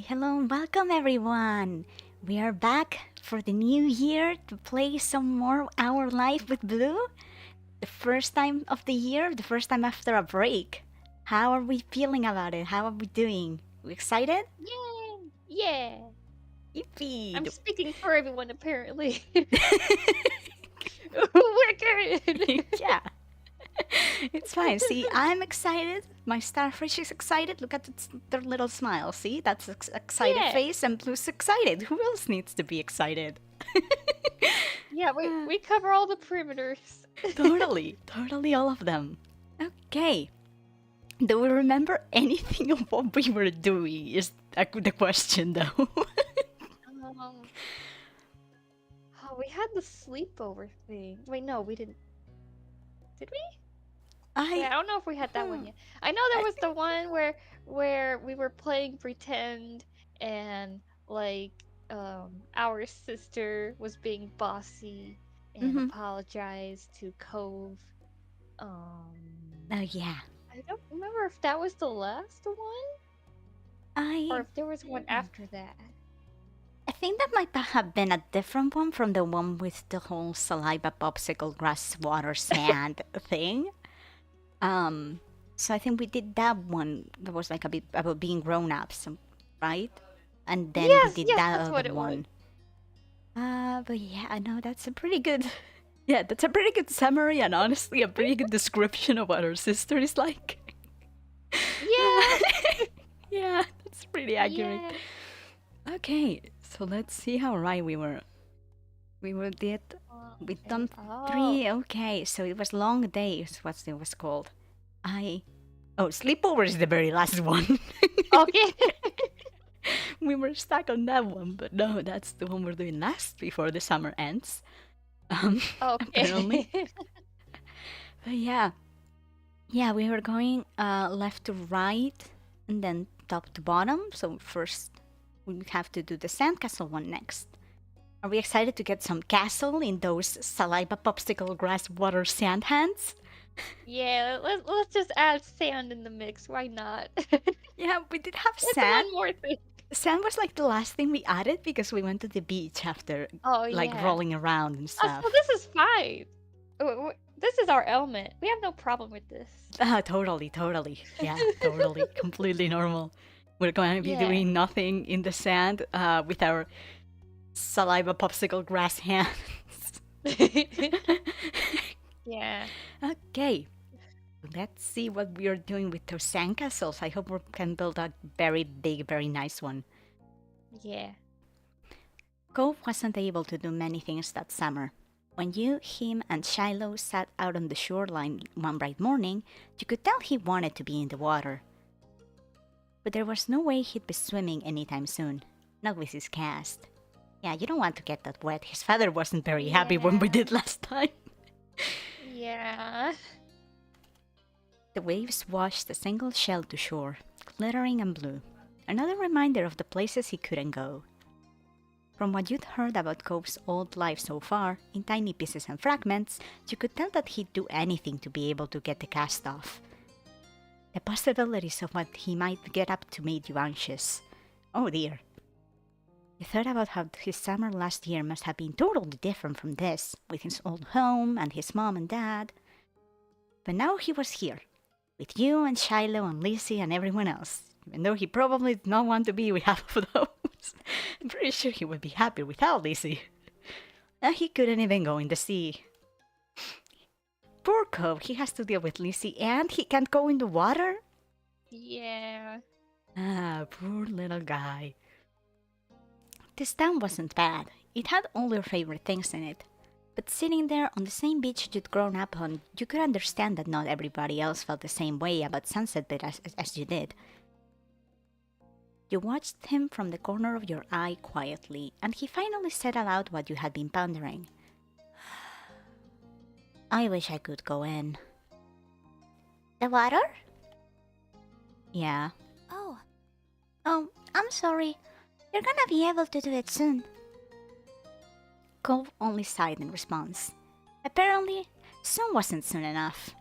Hello, and welcome everyone. We are back for the new year to play some more Our Life with Blue. The first time of the year, the first time after a break. How are we feeling about it? How are we doing? We excited? Yay! Yeah! Yippee! I'm speaking for everyone, apparently. We're good! Yeah. It's fine. See, I'm excited. My starfish is excited. Look at their little smile. See, that's excited Yeah. face, and Blue's excited. Who else needs to be excited? Yeah, we cover all the perimeters. Totally all of them. Okay. Do we remember anything of what we were doing? Is the question, though. Oh, we had the sleepover thing. Wait, no, we didn't. Did we? I I don't know if we had that one yet. I know there was the one where we were playing pretend and like our sister was being bossy and apologized to Cove. Oh yeah. I don't remember if that was the last one or if there was one after that. I think that might have been a different one from the one with the whole saliva, popsicle, grass, water, sand thing. So I think we did that one. That was like a bit about being grown ups, right? And then we did that other one. But yeah, I know that's a pretty good. Yeah, that's a pretty good summary, and honestly, a pretty good description of what our sister is like. Yeah. Yeah, that's pretty accurate. Yeah. Okay, so let's see how right we were. We've done 3. Okay, so it was long days. What it was called? Sleepover is the very last one. Okay. We were stuck on that one, but no, that's the one we're doing last before the summer ends. Okay. Apparently. But yeah, we were going left to right, and then top to bottom. So first, we have to do the sandcastle one next. Are we excited to get some castle in those saliva, popsicle, grass, water, sand hands? Yeah, let's just add sand in the mix. Why not? Yeah, we did have That's sand. one more thing. Sand was like the last thing we added because we went to the beach after, rolling around and stuff. Oh, so this is fine. This is our element. We have no problem with this. Totally. Yeah, totally. Completely normal. We're going to be doing nothing in the sand with our saliva, popsicle, grass hands. Yeah. Okay. Let's see what we are doing with those sandcastles. I hope we can build a very big, very nice one. Yeah. Cove wasn't able to do many things that summer. When you, him, and Shiloh sat out on the shoreline one bright morning, you could tell he wanted to be in the water. But there was no way he'd be swimming anytime soon. Not with his cast. Yeah, you don't want to get that wet. His father wasn't very happy when we did last time. Yeah. The waves washed a single shell to shore, glittering and blue. Another reminder of the places he couldn't go. From what you'd heard about Cove's old life so far, in tiny pieces and fragments, you could tell that he'd do anything to be able to get the cast off. The possibilities of what he might get up to made you anxious. Oh dear. You thought about how his summer last year must have been totally different from this, with his old home and his mom and dad. But now he was here, with you and Shiloh and Lizzie and everyone else, even though he probably did not want to be with half of those. I'm pretty sure he would be happy without Lizzie. And he couldn't even go in the sea. Poor Cove, he has to deal with Lizzie and he can't go in the water? Yeah. Ah, poor little guy. This town wasn't bad. It had all your favorite things in it. But sitting there on the same beach you'd grown up on, you could understand that not everybody else felt the same way about Sunset Bay as you did. You watched him from the corner of your eye quietly, and he finally said aloud what you had been pondering. I wish I could go in. The water? Yeah. Oh. Oh, I'm sorry. You're gonna be able to do it soon. Cove only sighed in response. Apparently, soon wasn't soon enough.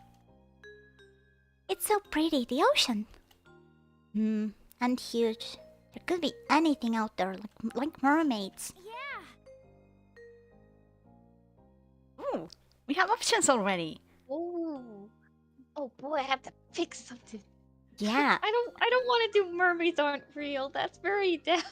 It's so pretty, the ocean. And huge. There could be anything out there, like mermaids. Yeah. Ooh, we have options already. Oh. Oh boy, I have to pick something. Yeah. I don't want to do mermaids aren't real. That's very down.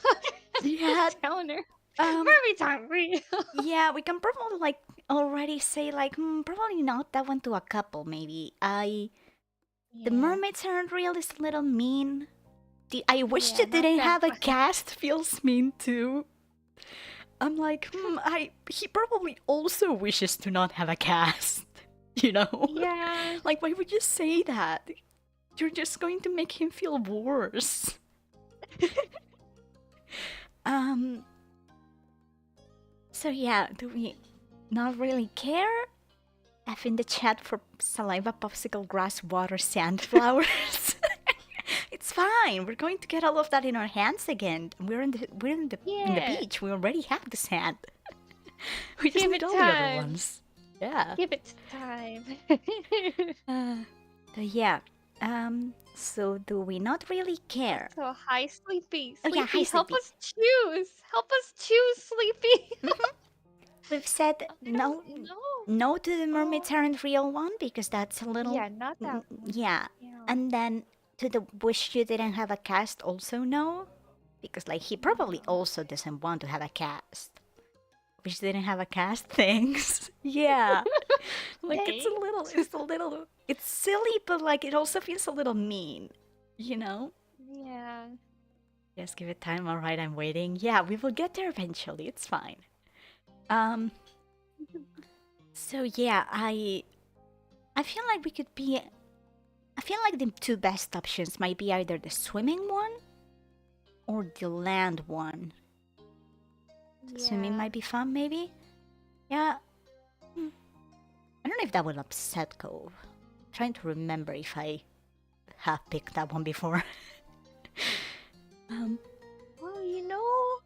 Yeah. Downer. Mermaids aren't real. Yeah, we can probably already say probably not that one to a couple maybe. The mermaids aren't real is a little mean. I wish you didn't have a cast feels mean too. I'm like, he probably also wishes to not have a cast, you know? Yeah. Like, why would you say that? You're just going to make him feel worse. So yeah, do we not really care? F in the chat for Saliva, Popsicle, Grass, Water, Sand, Flowers. It's fine. We're going to get all of that in our hands again. We're in the beach. We already have the sand. We just need all the other ones. Yeah. Give it time. Yeah. So do we not really care? So hi, Sleepy. Oh yeah, hi, Sleepy. Help us choose. Help us choose, Sleepy. We've said no to the mermaids aren't real one because that's a little. Yeah, not that. Yeah. And then to the wish you didn't have a cast also no, because he probably also doesn't want to have a cast. Wish didn't have a cast. Thanks. Yeah. It's silly, but it also feels a little mean, you know? Yeah. Just give it time. All right, I'm waiting. Yeah, we will get there eventually. It's fine. So yeah, I feel like we could be. I feel like the two best options might be either the swimming one or the land one. Swimming might be fun, maybe. Yeah. I don't know if that would upset Cove. I'm trying to remember if I have picked that one before. Well, you know,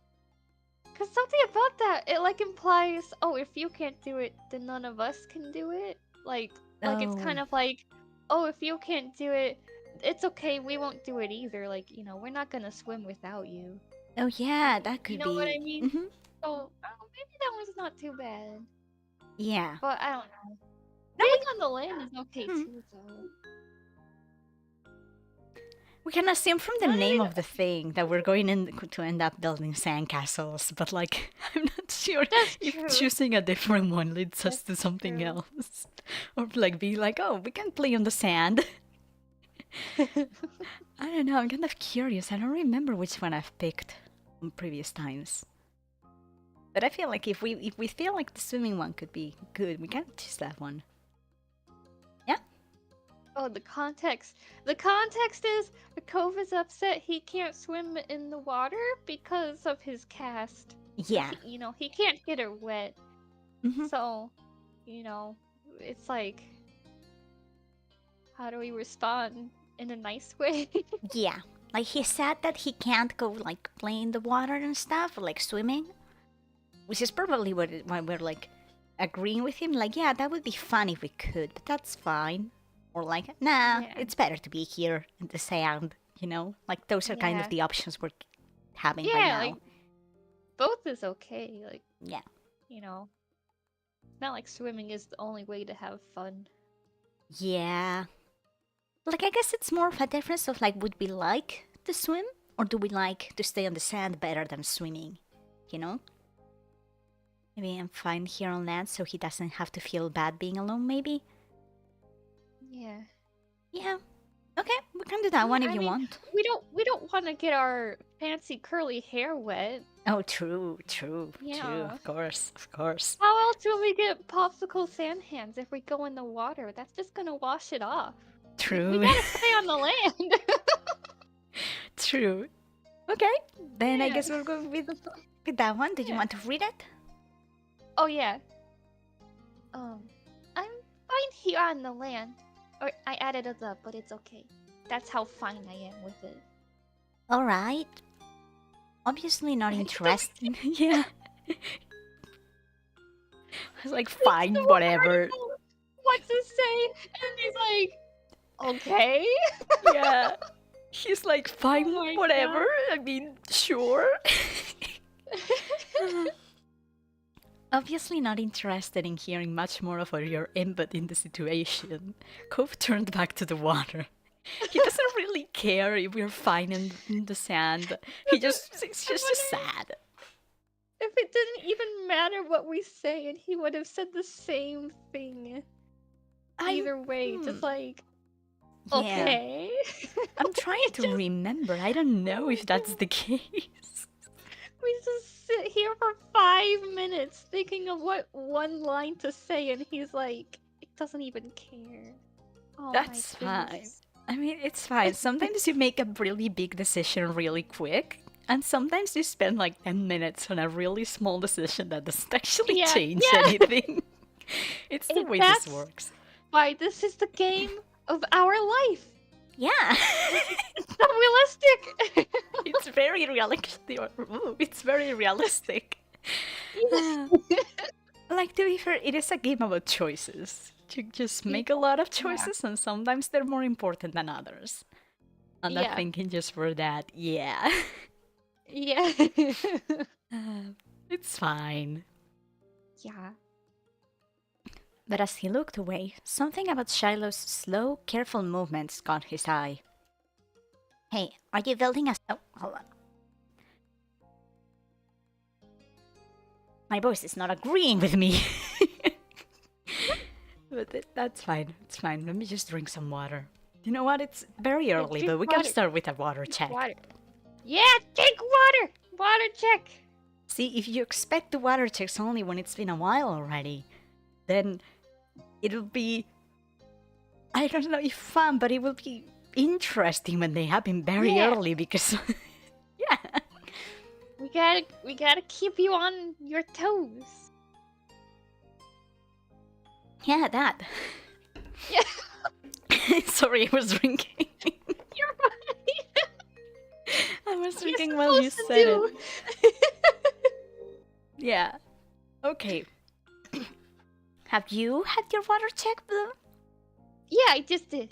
because something about that, it implies, oh, if you can't do it, then none of us can do it. It's kind of like, oh, if you can't do it, it's okay, we won't do it either. We're not gonna swim without you. Oh yeah, that could be. You know what I mean? Mm-hmm. So maybe that one's not too bad. Yeah. But I don't know. Being on the land is okay too, though. We can assume from the name of the thing that we're going to end up building sandcastles, but I'm not sure if choosing a different one leads us to something else. Or be oh, we can play on the sand. I don't know, I'm kind of curious. I don't remember which one I've picked in previous times. But I feel like if we feel like the swimming one could be good, we can choose that one. Yeah? Oh, the context. The context is the Cove is upset he can't swim in the water because of his cast. Yeah. He can't get her wet. Mm-hmm. So, it's like, How do we respond in a nice way? Yeah. Like he said that he can't go like play in the water and stuff, or like swimming. Which is probably why we're like agreeing with him. Like, yeah, that would be fun if we could, but that's fine. Or like, nah, Yeah. it's better to be here in the sand, you know? Like, those are kind of Yeah. the options we're having right Yeah, now. like both is okay. Like, Yeah. you know, it's not like swimming is the only way to have fun. Yeah. Like, I guess it's more of a difference of like, would we like to swim? Or do we like to stay on the sand better than swimming? You know? Maybe I'm fine here on land so he doesn't have to feel bad being alone, maybe? Yeah. Yeah. Okay, we can do that one if I you mean, want. we don't want to get our fancy curly hair wet. Oh, true, true, Yeah. of course, of course. How else will we get popsicle sand hands if we go in the water? That's just gonna wash it off. We True, gotta stay on the land. true. Okay, then I Yeah. guess we'll go with that one. Did you Yeah. want to read it? Oh yeah. I'm fine here on the land. Or I added it up, but it's okay. That's how fine I am with it. All right. Obviously not interested. Yeah. I was like, fine, So whatever. hard to know what to say, and he's like, okay. Yeah. He's like, fine, Oh my whatever. I mean, sure. Obviously not interested in hearing much more about your input in the situation. Cove turned back to the water. He doesn't really care if we're fine in the sand. It's just sad. If it didn't even matter what we say, and he would have said the same thing. Either way, just like, Yeah. okay. I'm trying to remember. I don't know if that's the case. We just sit here for 5 minutes thinking of what one line to say, and he's like, it doesn't even care. Oh, That's my fine. goodness. I mean, it's fine. Sometimes you make a really big decision really quick, and sometimes you spend like 10 minutes on a really small decision that doesn't actually Yeah, change yeah. anything. It's the way this That's works. why this is the game of our life. Yeah. It's not realistic. It's very realistic. It's very realistic. Like, to be fair, it is a game about choices. You just make a lot of choices, and sometimes they're more important than others. I'm not Yeah. thinking just for that. Yeah. Yeah. It's fine. Yeah. But as he looked away, something about Shiloh's slow, careful movements caught his eye. Hey, are you building a... Oh, hold on. My voice is not agreeing with me. But that's fine. It's fine. Let me just drink some water. You know what? It's very early, drink but we can water. start with a water check. Water. Yeah, drink water. Water check. See, if you expect the water checks only when it's been a while already, then it'll be... I don't know if fun, but it will be interesting when they happen very Yeah. early because... yeah. We gotta keep you on your toes. Yeah, that. Yeah. Sorry, I was drinking. You're right. I was You're drinking while you supposed to said do. it. Yeah. Okay. Have you had your water check, Blue? Yeah, I just did.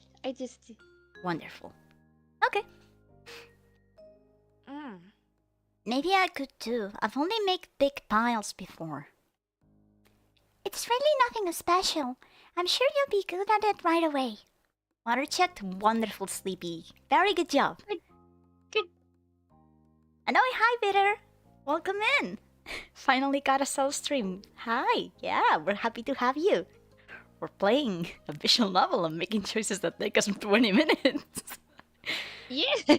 Wonderful. Okay. Maybe I could too. I've only made big piles before. It's really nothing special. I'm sure you'll be good at it right away. Water checked. Wonderful, Sleepy. Very good job. Good. And oh, hi, Bitter. Welcome in. Finally got a cell stream. Hi. Yeah, we're happy to have you. We're playing a visual novel and making choices that take us 20 minutes. Yeah.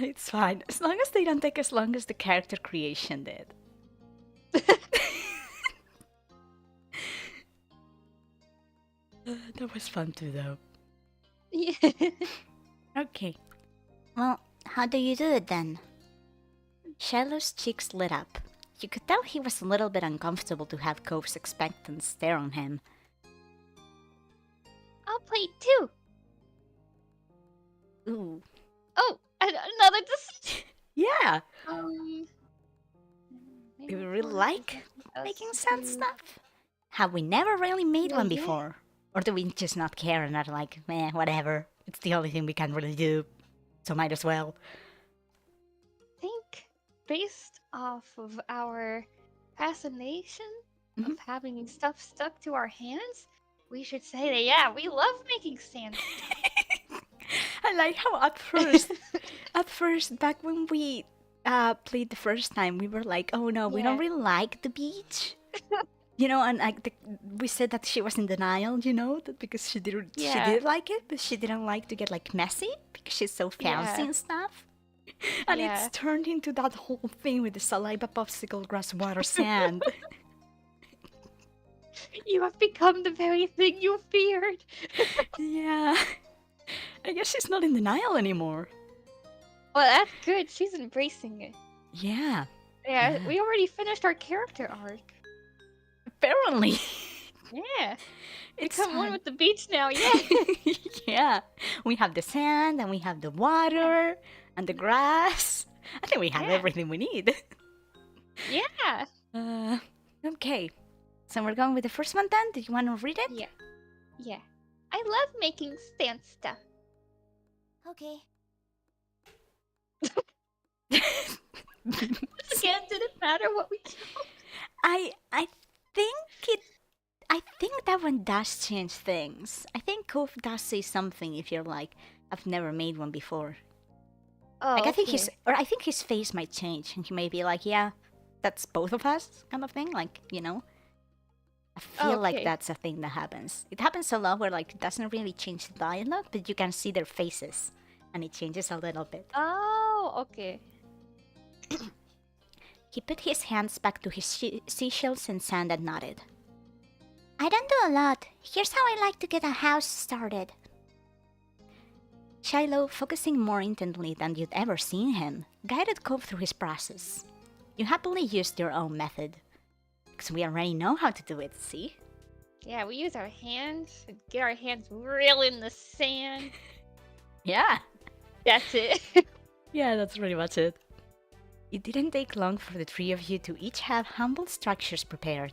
It's fine. As long as they don't take as long as the character creation did. That was fun too, though. Yeah. Okay. Well, how do you do it then? Shiloh's cheeks lit up. You could tell he was a little bit uncomfortable to have Cove's expectant stare on him. I'll play played too. Ooh. Oh, another decision. Yeah. Maybe Do we really one like is making us sand to- stuff? Have we never really made Well, one yeah. before? Or do we just not care and are like, meh, whatever. It's the only thing we can really do. So might as well. I think based off of our fascination Mhm. of having stuff stuck to our hands, we should say that yeah, we love making sand. I like how at first, back when we played the first time, we were like, oh no, we don't Yeah. really like the beach. You know, and like we said that she was in denial, you know, that because she Yeah. did like it, but she didn't like to get like messy because she's so fancy Yeah. and stuff. And Yeah. it's turned into that whole thing with the saliva, popsicle, grass, water, sand. You have become the very thing you feared. Yeah. I guess she's not in denial anymore. Well, that's good. She's embracing it. Yeah. Yeah, Yeah. we already finished our character arc. Apparently. Yeah. It's Become one fun. with the beach now, yeah. Yeah. We have the sand and we have the water and the grass. I think we have Yeah. everything we need. Yeah. Okay. So we're going with the first one then? Do you want to read it? Yeah. Yeah. I love making sand stuff. Okay. Again, did it matter what we chose? I think that one does change things. I think Cove does say something if you're like, I've never made one before. Oh, Like I think okay. his face might change and he may be like, yeah, that's both of us kind of thing. Like, you know. I feel like Okay. that's a thing that happens. It happens a lot where like it doesn't really change the dialogue, but you can see their faces and it changes a little bit. Oh, okay. He put his hands back to his seashells and sand and nodded. I don't do a lot. Here's how I like to get a house started. Shiloh, focusing more intently than you'd ever seen him, guided Cove through his process. You happily used your own method. Because we already know how to do it, see? Yeah, we use our hands and get our hands real in the sand. Yeah. That's it. Yeah, that's pretty much it. It didn't take long for the three of you to each have humble structures prepared.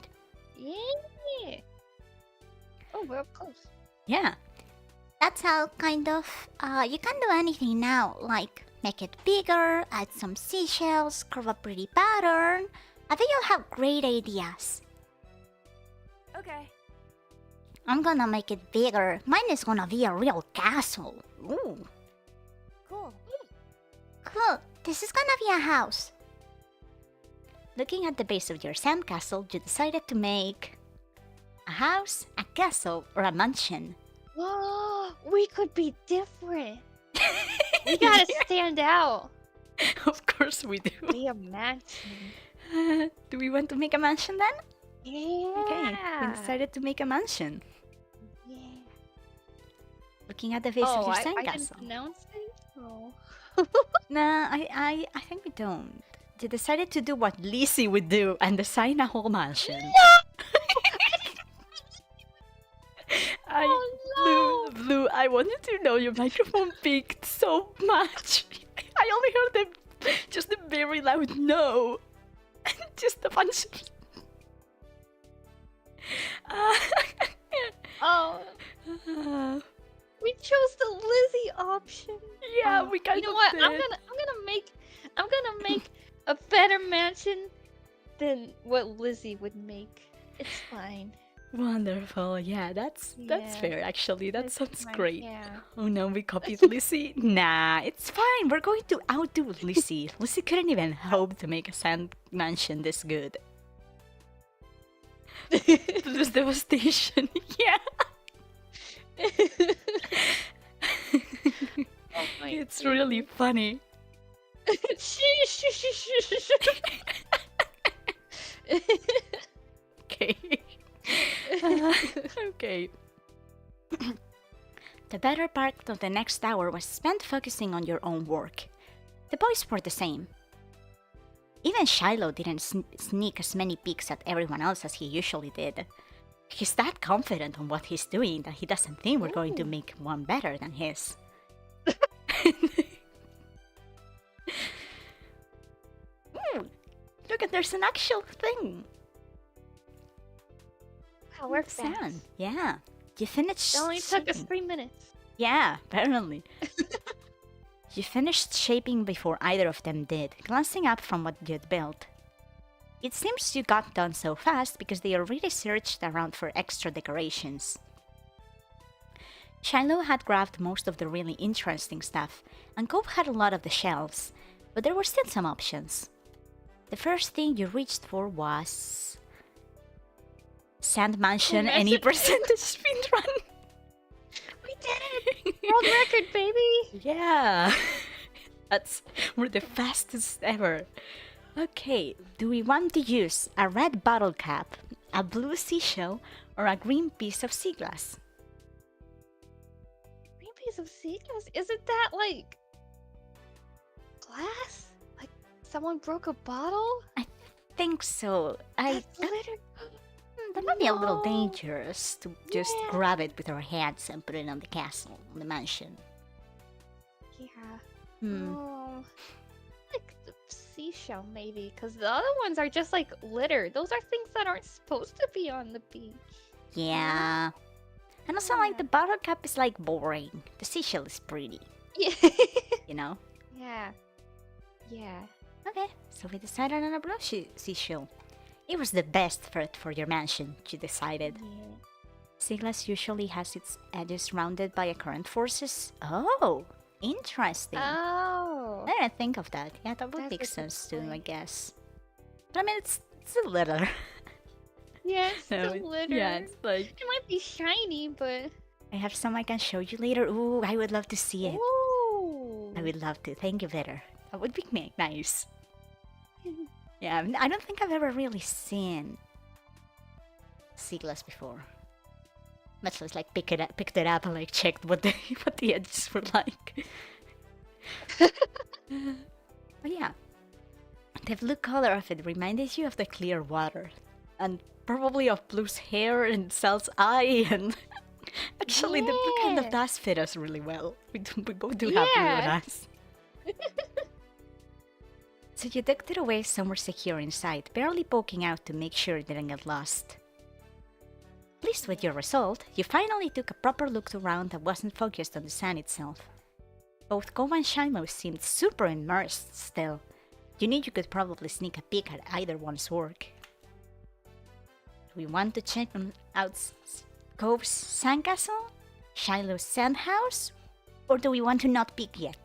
Yeah. Oh, we're up close. Yeah. That's how kind of, you can do anything now, like make it bigger, add some seashells, carve a pretty pattern. I think you'll have great ideas. Okay. I'm gonna make it bigger. Mine is gonna be a real castle. Ooh. Cool. Cool. This is gonna be a house. Looking at the base of your sandcastle, you decided to make a house, a castle, or a mansion. Whoa, we could be different. We gotta stand out. Of course we do. Be a mansion. Do we want to make a mansion then? Yeah. Okay, we decided to make a mansion. Yeah. Looking at the base of your I didn't sandcastle. pronounce it? Oh. Nah, I think we don't. You decided to do what Lizzie would do and design a whole mansion. Blue, I wanted to know your microphone peaked so much. I only heard just a very loud no. Just a bunch of... Oh, we chose the Lizzie option. yeah, Oh, we kind you know of what? did. I'm gonna make a better mansion than what Lizzie would make. It's fine. Wonderful, yeah, that's Yeah. fair actually. That It's sounds fine, great. Yeah. Oh no, we copied Lizzie? Nah, it's fine. We're going to outdo Lizzie. Lizzie couldn't even hope to make a sand mansion this good. Blue's devastation. Yeah. Oh my It's really funny. Okay. Okay. The better part of the next hour was spent focusing on your own work. The boys were the same. Even Shiloh didn't sneak as many peeks at everyone else as he usually did. He's that confident on what he's doing that he doesn't think we're going to Ooh. make one better than his. Look at, there's an actual thing. Wow, we're Sand. fast. Yeah. You finished It only took us shaping. 3 minutes. Yeah, apparently. You finished shaping before either of them did, glancing up from what you'd built. It seems you got done so fast because they already searched around for extra decorations. Shiloh had grabbed most of the really interesting stuff, and Cope had a lot of the shelves, but there were still some options. The first thing you reached for was... Sand Mansion, any percentage speedrun. We did it! World record, baby! Yeah, we're the fastest ever. Okay, do we want to use a red bottle cap, a blue seashell, or a green piece of sea glass? Green piece of sea glass? Isn't that like glass? Like someone broke a bottle? I think so. That's literally. That might be a little No. dangerous to just Yeah. grab it with our hands and put it on the castle, on the mansion. Yeah. Hmm. Oh. Like the seashell, maybe, because the other ones are just like litter. Those are things that aren't supposed to be on the beach. Yeah. And also, like, the bottle cap is like boring. The seashell is pretty, Yeah. you know? Yeah. Yeah. Okay, so we decided on a blue seashell. It was the best fit for your mansion, you decided. Yeah. Sea glass usually has its edges rounded by current forces. Oh, interesting. Oh. I didn't think of that. Yeah, that would That's make a good sense too, I point. guess. But I mean, it's a litter. Yeah, it's No, still litter. yeah, it's like... It might be shiny, but. I have some I can show you later. Ooh, I would love to see it. Ooh. I would love to. Thank you, later. That would be nice. Yeah, I don't think I've ever really seen sea glass before. Much less like picked it up and like checked what the edges were like. But yeah, the blue color of it reminded you of the clear water, and probably of Blue's hair and Sal's eye, and actually the blue kind of Yeah. does fit us really well. We both do have blue on Yeah. us. So you tucked it away somewhere secure inside, barely poking out to make sure it didn't get lost. Pleased with your result, you finally took a proper look around that wasn't focused on the sand itself. Both Kova and Shiloh seemed super immersed still. You knew you could probably sneak a peek at either one's work. Do we want to check out Cove's sandcastle, Shiloh's sand house, or do we want to not peek yet?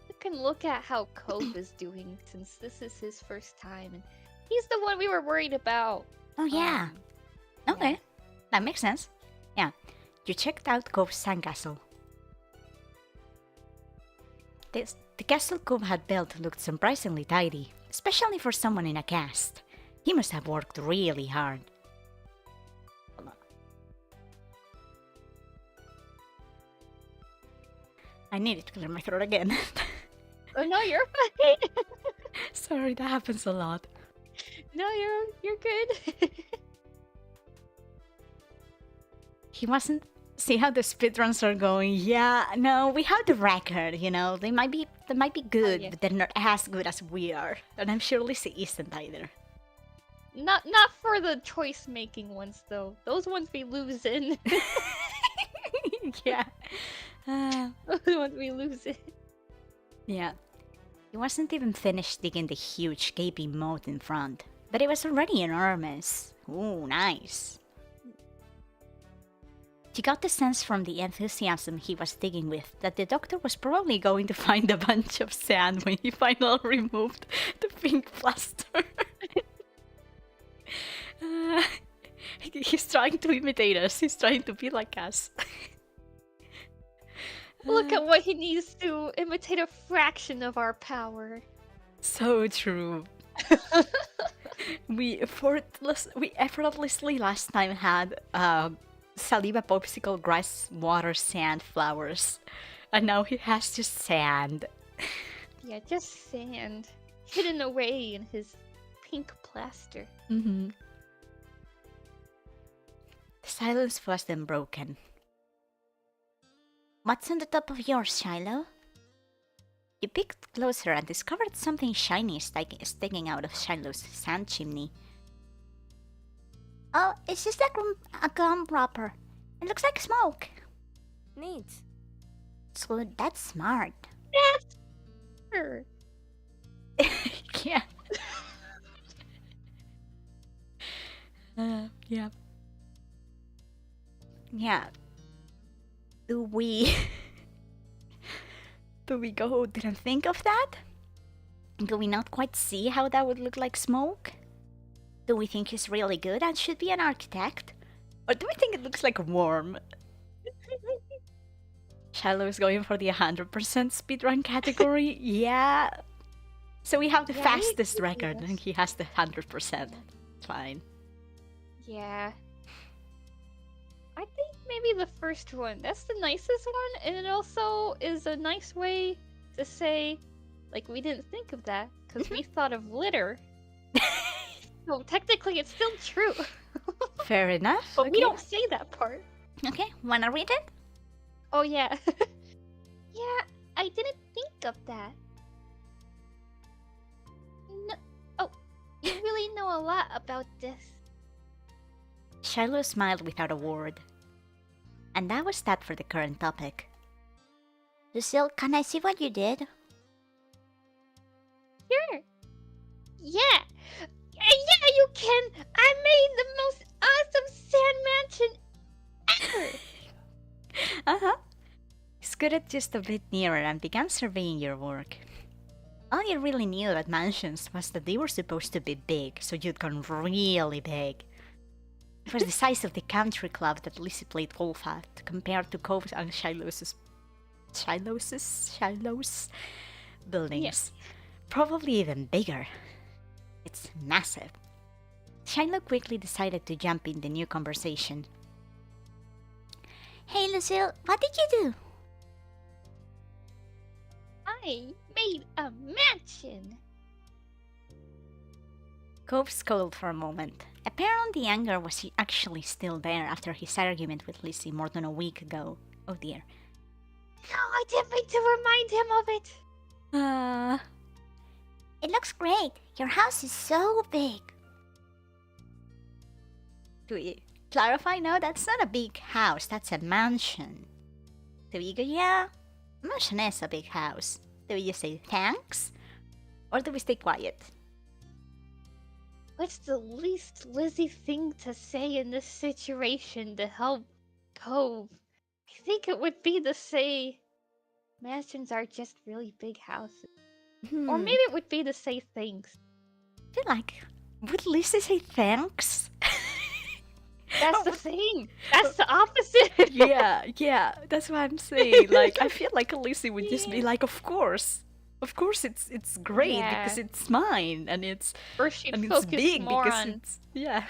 You can look at how Cove is doing since this is his first time, and he's the one we were worried about. Oh yeah. Okay, Yeah. that makes sense. Yeah, you checked out Cove's sandcastle. The castle Cove had built looked surprisingly tidy, especially for someone in a cast. He must have worked really hard. Hold on. I needed to clear my throat again. Oh no, you're fine. Sorry, that happens a lot. No, you're good. He wasn't. See how the speedruns are going? Yeah, no, we have the record, you know. They might be good, yeah. but they're not as good as we are. And I'm sure Lizzie isn't either. Not for the choice making ones though. Those ones we lose in. Yeah. Those ones we lose in. Yeah. He wasn't even finished digging the huge gaping moat in front, but it was already enormous. Ooh, nice. You got the sense from the enthusiasm he was digging with that the doctor was probably going to find a bunch of sand when he finally removed the pink plaster. He's trying to imitate us. He's trying to be like us. Look at what he needs to imitate a fraction of our power. So true. We effortlessly last time had Saliva, Popsicle, grass, water, sand, flowers. And now he has just sand. Yeah, just sand hidden away in his pink plaster. Mm-hmm. The silence was then broken. What's on the top of yours, Shiloh? You peeked closer and discovered something shiny sticking out of Shiloh's sand chimney. Oh, it's just a gum wrapper. It looks like smoke. Neat. So that's smart. That's her. Yeah. Yeah. Yeah. Do we go didn't think of that? Do we not quite see how that would look like smoke? Do we think he's really good and should be an architect? Or do we think it looks like a worm? Shiloh is going for the 100% speedrun category. Yeah. So we have the Yeah, fastest he record is. and he has the 100%. Fine. Yeah. I think maybe the first one. That's the nicest one, and it also is a nice way to say, like, we didn't think of that because we thought of litter. So technically, it's still true, Fair enough. but okay. we don't say that part. Okay, wanna read it? Oh yeah. Yeah, I didn't think of that. No. Oh, you really know a lot about this. Shiloh smiled without a word. And that was that for the current topic. Lucille, can I see what you did? Sure. Yeah. Yeah, you can. I made the most awesome sand mansion ever. Uh-huh. Scooted just a bit nearer and began surveying your work. All you really knew about mansions was that they were supposed to be big, so you'd gone really big. It was the size of the country club that Lizzie played golf at, compared to Cove's and Shiloh's buildings. Probably even bigger. It's massive. Shiloh quickly decided to jump in the new conversation. Hey Lucille, what did you do? I made a mansion. Cove scowled for a moment. Apparently the anger was actually still there after his argument with Lizzie more than a week ago. Oh dear. No, I didn't mean to remind him of it. It looks great. Your house is so big. Do we clarify? No, that's not a big house. That's a mansion. Do we go, yeah, a mansion is a big house. Do we just say thanks? Or do we stay quiet? What's the least Lizzie thing to say in this situation to help Cove? I think it would be to say mansions are just really big houses. Or maybe it would be to say things. I feel like, would Lizzie say thanks? That's the thing. That's the opposite. yeah, that's what I'm saying. Like, I feel like Lizzie would just be like, of course, it's great Yeah. because it's mine and it's Or she'd and it's focus big more because on, it's yeah.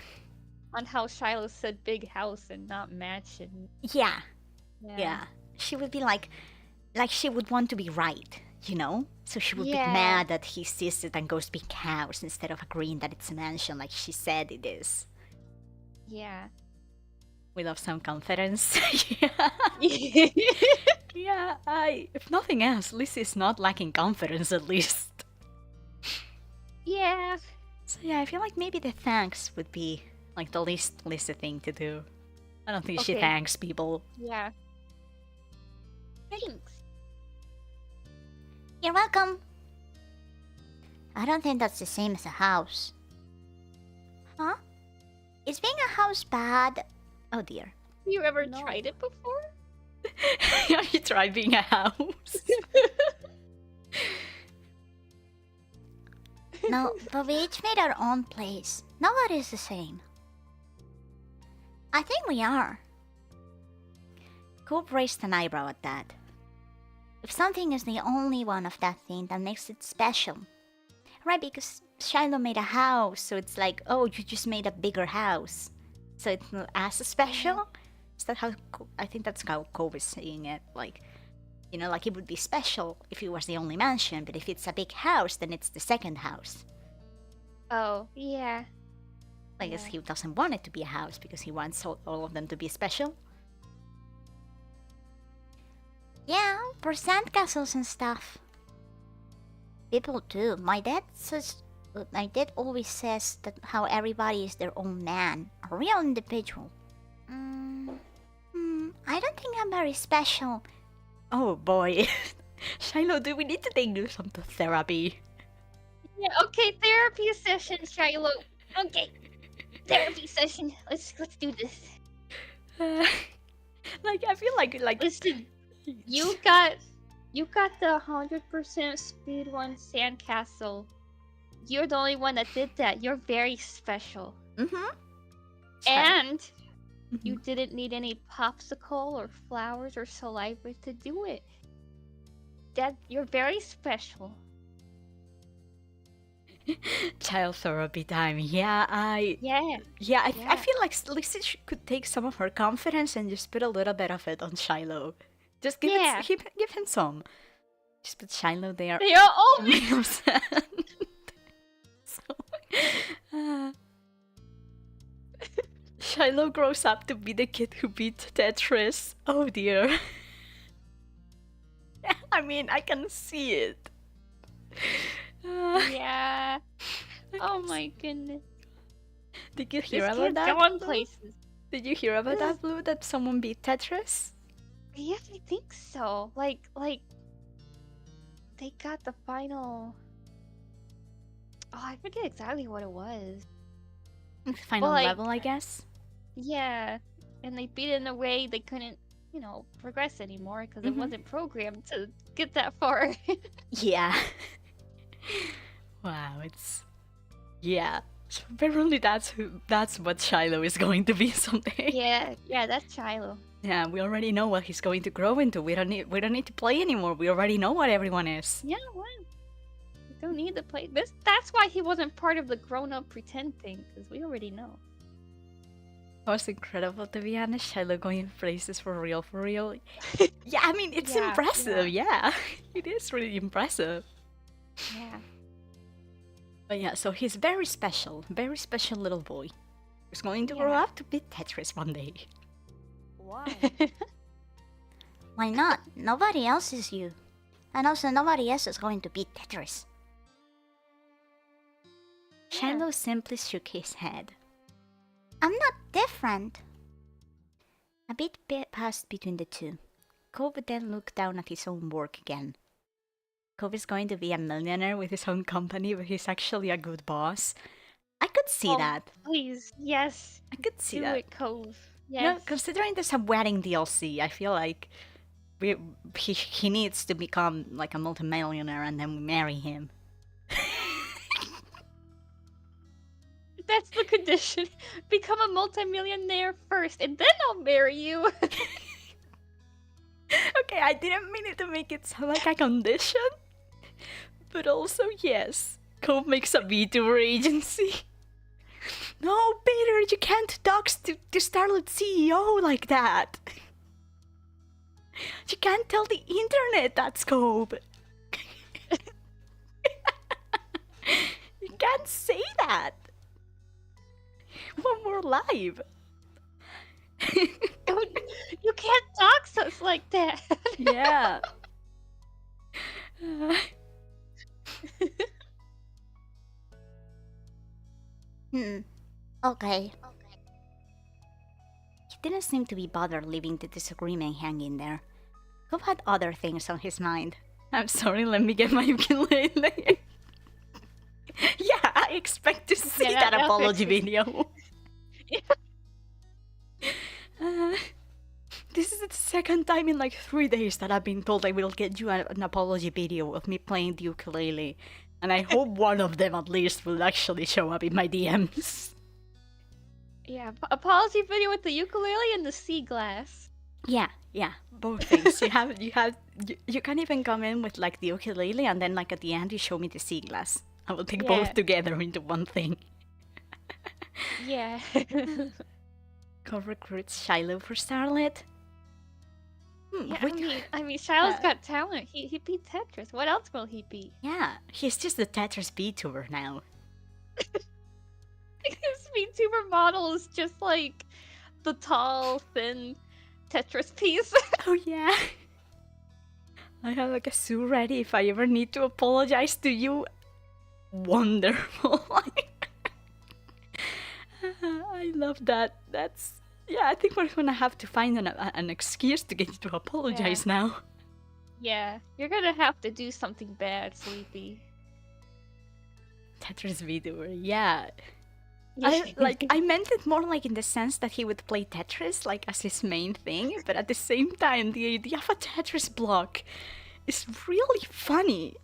on how Shiloh said big house and not mansion. Yeah. She would be like she would want to be right, you know? So she would Yeah. be mad that he sees it and goes big house instead of agreeing that it's a mansion like she said it is. Yeah. With of some confidence. Yeah, if nothing else, Lizzie is not lacking confidence at least. Yeah. So yeah, I feel like maybe the thanks would be like the least Lizzie thing to do. I don't think she Okay. thanks people. Yeah. Thanks. You're welcome. I don't think that's the same as a house. Huh? Is being a house bad? Oh dear. You ever No. tried it before? Have you tried being a house? No, but we each made our own place. Nobody's the same. I think we are. Coop raised an eyebrow at that. If something is the only one of that thing, that makes it special. Right, because Shiloh made a house, so it's like, oh, you just made a bigger house. So it's not as special? Is that how... I think that's how Coop is saying it. Like, you know, like it would be special if it was the only mansion, but if it's a big house, then it's the second house. Oh, yeah. I guess Yeah. he doesn't want it to be a house because he wants all of them to be special. Yeah, for sandcastles and stuff. People do. My dad always says that how everybody is their own man, a real individual. I don't think I'm very special. Oh boy. Shiloh, do we need to take you some therapy? Yeah. Okay. Therapy session, Shiloh. Okay. Therapy session. Let's do this. Like I feel like Listen, you got the 100% speed one sandcastle. You're the only one that did that. You're very special. Mm-hmm. And you didn't need any popsicle or flowers or saliva to do it. That you're very special. Child therapy time. Yeah, I Yeah. feel like Lisa could take some of her confidence and just put a little bit of it on Shiloh. Just give Yeah. give him some. Just put Shiloh there. They are all so, Shiloh grows up to be the kid who beat Tetris. Oh dear. I mean, I can see it. Yeah. Oh my goodness. Did you This hear about kid's that? going Blue? places. Did you hear about that, Blue? That someone beat Tetris? Yeah, I think so. Like they got the final. Oh, I forget exactly what it was. Final like- level, I guess. Yeah, and they beat it in a way they couldn't, progress anymore because it Mhm. wasn't programmed to get that far. Yeah. Wow, it's yeah. So apparently that's what Shiloh is going to be someday. yeah, that's Shiloh. Yeah, we already know what he's going to grow into. We don't need to play anymore. We already know what everyone is. Yeah, well, you don't need to play this. That's why he wasn't part of the grown-up pretend thing because we already know. It was incredible, to be honest. Shiloh going places for real, for real. Yeah, I mean, it's Yeah, impressive. Yeah, it is really impressive. Yeah. But yeah, so he's very special little boy. He's going to grow Yeah. up to beat Tetris one day. Why? Why not? Nobody else is you. And also, nobody else is going to beat Tetris. Yeah. Shiloh simply shook his head. I'm not different. A bit passed between the two. Cove then looked down at his own work again. Cove is going to be a millionaire with his own company, but he's actually a good boss. I could see Oh, that. Please, yes. I could see Do that. it, Cove. You Yes. know, considering there's a wedding DLC, I feel like he needs to become like a multimillionaire and then we marry him. That's the condition. Become a multimillionaire first, and then I'll marry you. Okay, I didn't mean it to make it sound like a condition. But also, yes, Cove makes a VTuber agency. No, Peter, you can't dox to Starlit CEO like that. You can't tell the internet that's Cove. You can't say that. One more live. You can't dox us like that. Yeah. Okay. He didn't seem to be bothered leaving the disagreement hanging there. Cove had other things on his mind. I'm sorry, let me get my ukulele. Yeah, I expect to see Yeah, that that apology makes video. Uh, this is the second time in like 3 days that I've been told I will get you an apology video of me playing the ukulele. And I hope one of them at least will actually show up in my DMs. Yeah, apology video with the ukulele and the sea glass. Yeah, both things. You can even come in with like the ukulele and then like at the end you show me the sea glass. I will take Yeah. both together into one thing. Yeah. Cove recruits Shiloh for Starlit. Yeah, Wait- I mean, Shiloh's got talent. He beat Tetris. What else will he beat? Yeah, he's just the Tetris VTuber now. This VTuber model is just like the tall, thin Tetris piece. Oh yeah. I have like a sue ready if I ever need to apologize to you. Wonderful. I love that. Yeah, I think we're gonna have to find an excuse to get you to apologize now. Yeah, you're gonna have to do something bad, Sleepy. Tetris VTuber, yeah. Yeah. I meant it more like in the sense that he would play Tetris like as his main thing, but at the same time, the idea of a Tetris block is really funny.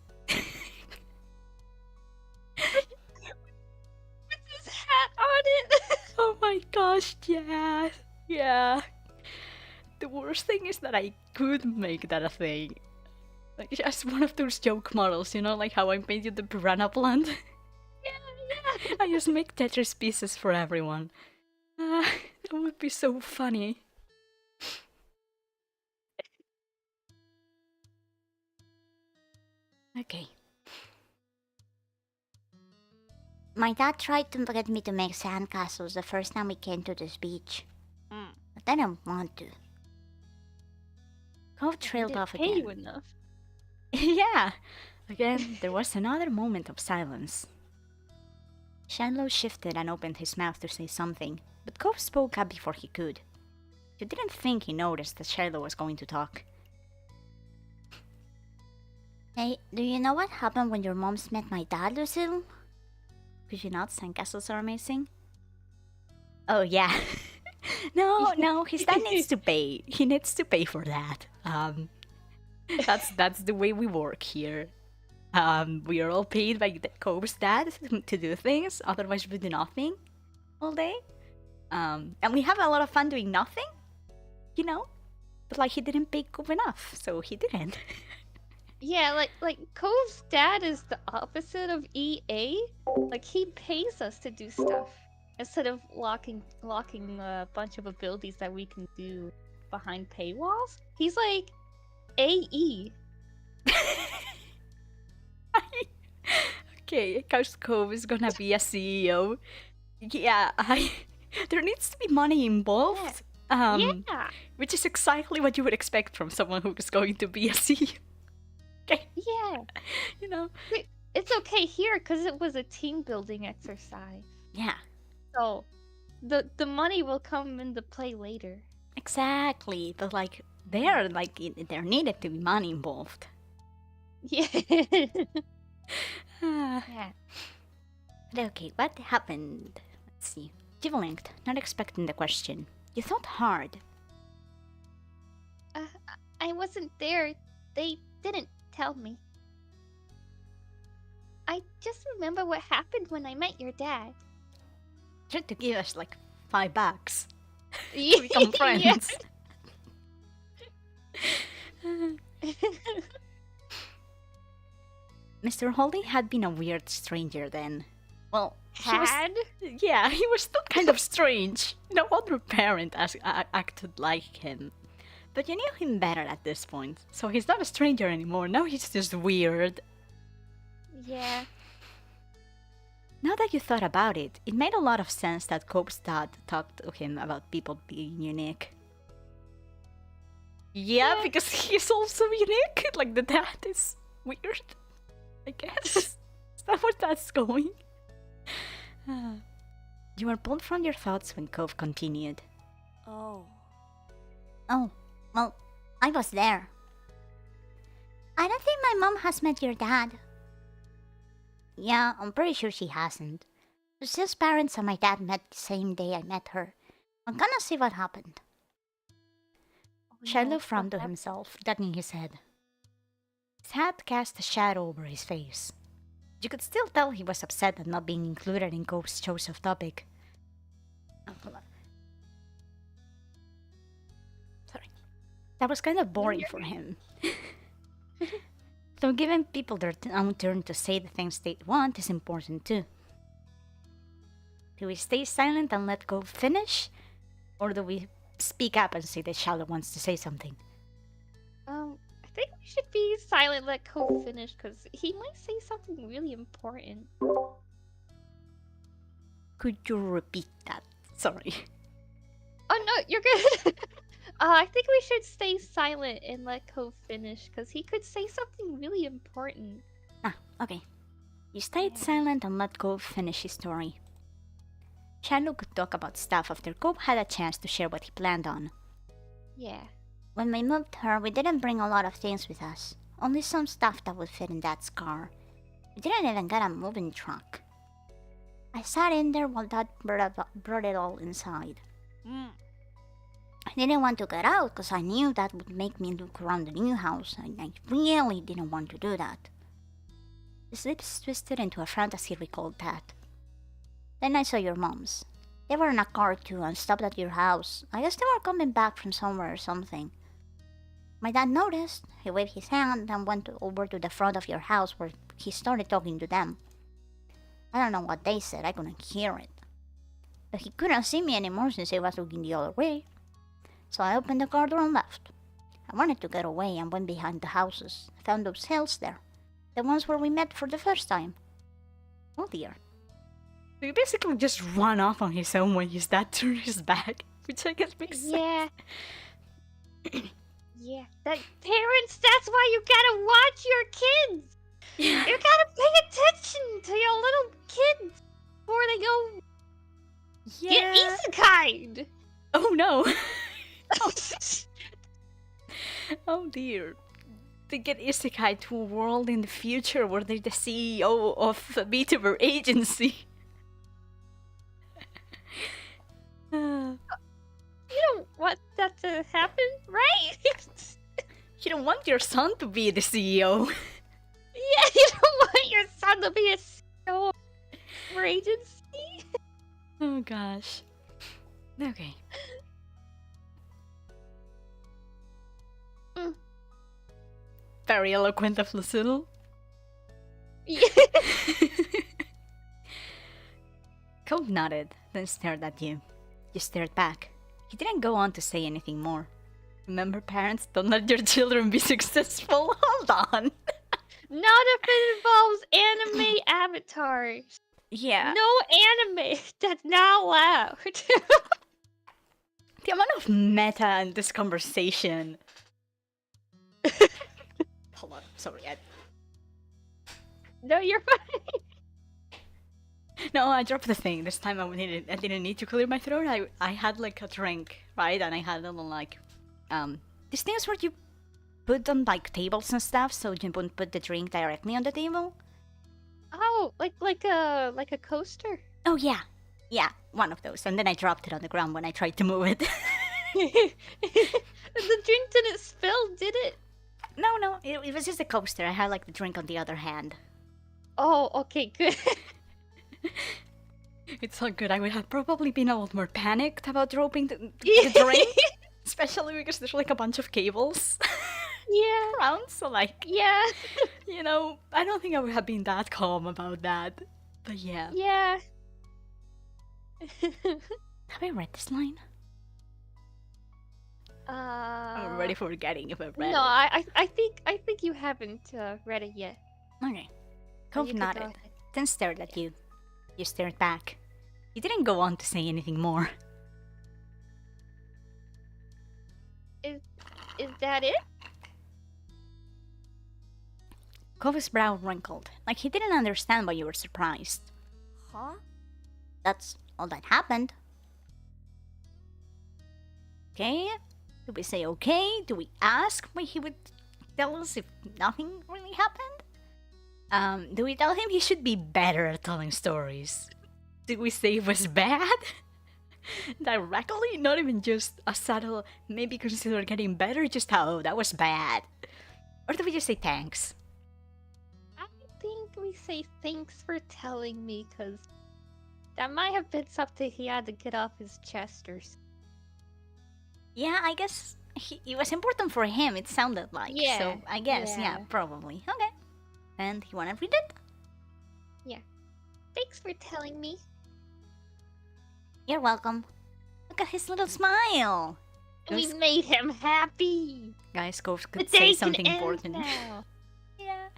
With his hat on it. Oh my gosh, yeah, yeah. The worst thing is that I could make that a thing. Like just one of those joke models, you know, like how I made you the piranha plant. Yeah. I just make Tetris pieces for everyone. That would be so funny. Okay. My dad tried to get me to make sandcastles the first time we came to this beach, but I didn't want to. Cove trailed off Pay you again. enough. Yeah! Again, there was another moment of silence. Shiloh shifted and opened his mouth to say something, but Cove spoke up before he could. You didn't think he noticed that Shiloh was going to talk. Hey, do you know what happened when your moms met my dad, Lucille? Could you not? Sandcastles are amazing. Oh, yeah. No, his dad needs to pay. He needs to pay for that. That's the way we work here. We are all paid by the Cove's dad to do things, otherwise we do nothing all day. And we have a lot of fun doing nothing, you know? But like he didn't pay Cove enough, so he didn't. Yeah, like Cove's dad is the opposite of EA. Like he pays us to do stuff instead of locking a bunch of abilities that we can do behind paywalls. He's like AE. Okay, Coach Cove is gonna be a CEO. Yeah, there needs to be money involved. Yeah. Which is exactly what you would expect from someone who is going to be a CEO. Okay, Yeah. you know. It's okay here because it was a team building exercise. Yeah, So the money will come into play later. exactly. But like there needed to be money involved. Yeah. Ah. Yeah. But okay, what happened? Let's see. You blinked, not expecting the question. You thought hard. I wasn't there. They didn't tell me. I just remember what happened when I met your dad. Tried to give us like $5 Yeah. to become friends. Mr. Holly had been a weird stranger then. Well, yeah, he was still kind of strange. No other parent acted like him. But you knew him better at this point, so he's not a stranger anymore. Now he's just weird. Yeah. Now that you thought about it, it made a lot of sense that Cope's dad talked to him about people being unique. Yeah, because he's also unique. Like the dad is weird, I guess. Is that where that's going? You were pulled from your thoughts when Cove continued. Oh. Oh, well, I was there. I don't think my mom has met your dad. Yeah, I'm pretty sure she hasn't. Lucille's parents and my dad met the same day I met her. I'm gonna see what happened. Shiloh frowned to himself, ducking his head. His hat cast a shadow over his face. You could still tell he was upset at not being included in Cove's choice of topic. Oh, hold on. Sorry. That was kind of boring for him. So giving people their own turn to say the things they want is important too. Do we stay silent and let Cove finish? Or do we speak up and say that Shiloh wants to say something? I think we should be silent, let Cove finish, because he might say something really important. Could you repeat that? Sorry. Oh no, you're good. I think we should stay silent and let Cove finish, because he could say something really important. Ah, okay. You stayed Yeah. silent and let Cove finish his story. Shadow could talk about stuff after Cove had a chance to share what he planned on. Yeah. When we moved her, we didn't bring a lot of things with us. Only some stuff that would fit in Dad's car. We didn't even get a moving truck. I sat in there while Dad brought it all inside. I didn't want to get out because I knew that would make me look around the new house, and I really didn't want to do that. His lips twisted into a frown as he recalled that. Then I saw your moms. They were in a car too and stopped at your house. I guess they were coming back from somewhere or something. My dad noticed. He waved his hand and went over to the front of your house where he started talking to them. I don't know what they said, I couldn't hear it. But he couldn't see me anymore since he was looking the other way. So I opened the car door and left. I wanted to get away and went behind the houses. I found those hills there. The ones where we met for the first time. Oh dear. So he basically just ran off on his own when his dad turned his back, which I guess makes sense. Yeah. Yeah. That parents, that's why you gotta watch your kids. Yeah. You gotta pay attention to your little kids before they go get isekai'd. Oh no. Oh dear. They get isekai to a world in the future where they're the CEO of a VTuber agency. You don't want that to happen, right? You don't want your son to be the CEO. Yeah, you don't want your son to be a CEO of your agency. Oh gosh. Okay. Mm. Very eloquent of Lucille. Yeah. Cove nodded, then stared at you. You stared back. He didn't go on to say anything more. Remember, parents, don't let your children be successful. Hold on. Not if it involves anime avatars. Yeah. No anime. That's not allowed. The amount of meta in this conversation. Hold on. Sorry. No, you're fine. No, I dropped the thing. This time I didn't need to clear my throat. I had like a drink, right? And I had a little like these things where you put on like tables and stuff, so you wouldn't put the drink directly on the table. Oh, like a coaster. Oh yeah, one of those. And then I dropped it on the ground when I tried to move it. The drink didn't spill, did it? No, it was just a coaster. I had like the drink on the other hand. Oh, okay, good. It's so good. I would have probably been a lot more panicked about dropping the drink, especially because there's like a bunch of cables Yeah. around. So like, Yeah. you know, I don't think I would have been that calm about that. But yeah. Yeah. Have I read this line? I'm already forgetting if I've read No, it. I think you haven't read it yet. Okay. So Cove you could go nodded, ahead. then stared at you. You stared back. He didn't go on to say anything more. Is that it? Cove's brow wrinkled, like he didn't understand why you were surprised. Huh? That's all that happened. Okay? Do we say okay? Do we ask why he would tell us if nothing really happened? Do we tell him he should be better at telling stories? Do we say it was bad? Directly? Not even just a subtle, maybe consider getting better, just how that was bad. Or do we just say thanks? I think we say thanks for telling me, because that might have been something he had to get off his chest or something. Yeah, I guess it was important for him, it sounded like. Yeah, So I guess, yeah, yeah. probably. Okay. And you wanna read it? Thanks for telling me. You're welcome. Look at his little smile. We Guys, made him happy. guys Cove The could day say can something end important. now. Yeah.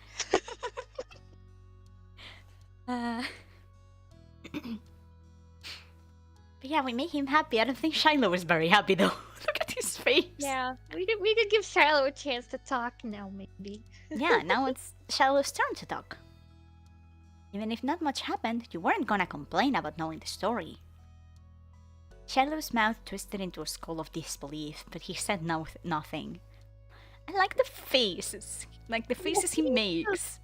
But yeah, we made him happy. I don't think Shiloh was very happy though. Look at his face. Yeah, we could give Shiloh a chance to talk now, maybe. Yeah, now it's Shiloh's turn to talk. Even if not much happened, you weren't gonna complain about knowing the story. Shiloh's mouth twisted into a skull of disbelief, but he said nothing. I like the faces. Like the faces he makes.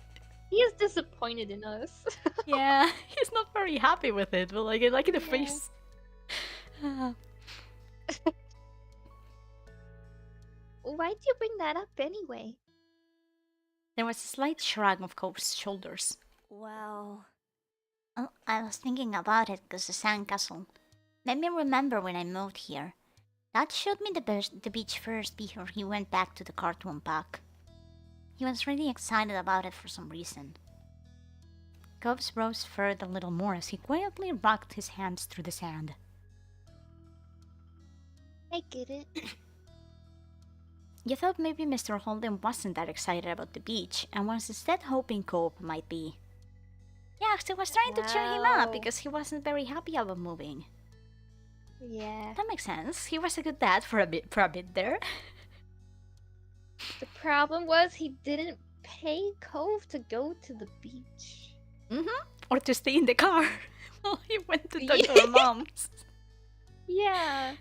He is disappointed in us. Yeah, he's not very happy with it, but like I like the Yeah. face. Why'd you bring that up anyway? There was a slight shrug of Cope's shoulders. Well, Oh, I was thinking about it because the sandcastle made me remember when I moved here. Dad showed me the beach first before he went back to the cartoon park. He was really excited about it for some reason. Cope's brows furrowed a little more as he quietly rocked his hands through the sand. I get it. You thought maybe Mr. Holden wasn't that excited about the beach and was instead hoping Cope might be. Yeah, so I was trying to cheer him up Wow. because he wasn't very happy about moving. Yeah. That makes sense. He was a good dad for a bit there. The problem was he didn't pay Cove to go to the beach. Or to stay in the car while he went to talk to Yeah. her moms. Yeah.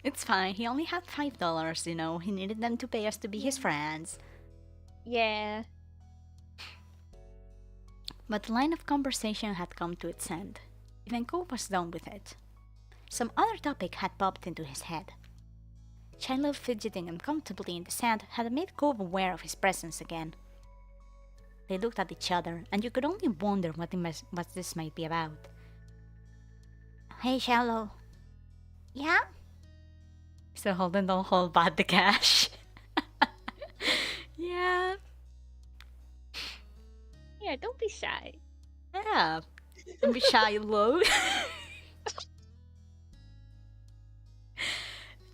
It's fine. He only had $5, you know. He needed them to pay us to be his friends. Yeah. But the line of conversation had come to its end. Even Cope was done with it. Some other topic had popped into his head. Shiloh fidgeting uncomfortably in the sand had made Cope aware of his presence again. They looked at each other, and you could only wonder what this might be about. Hey, Shiloh. Yeah? Mr. Holden, don't hold back the cash. Yeah. Yeah, don't be shy. Yeah. Don't be shy, Lo.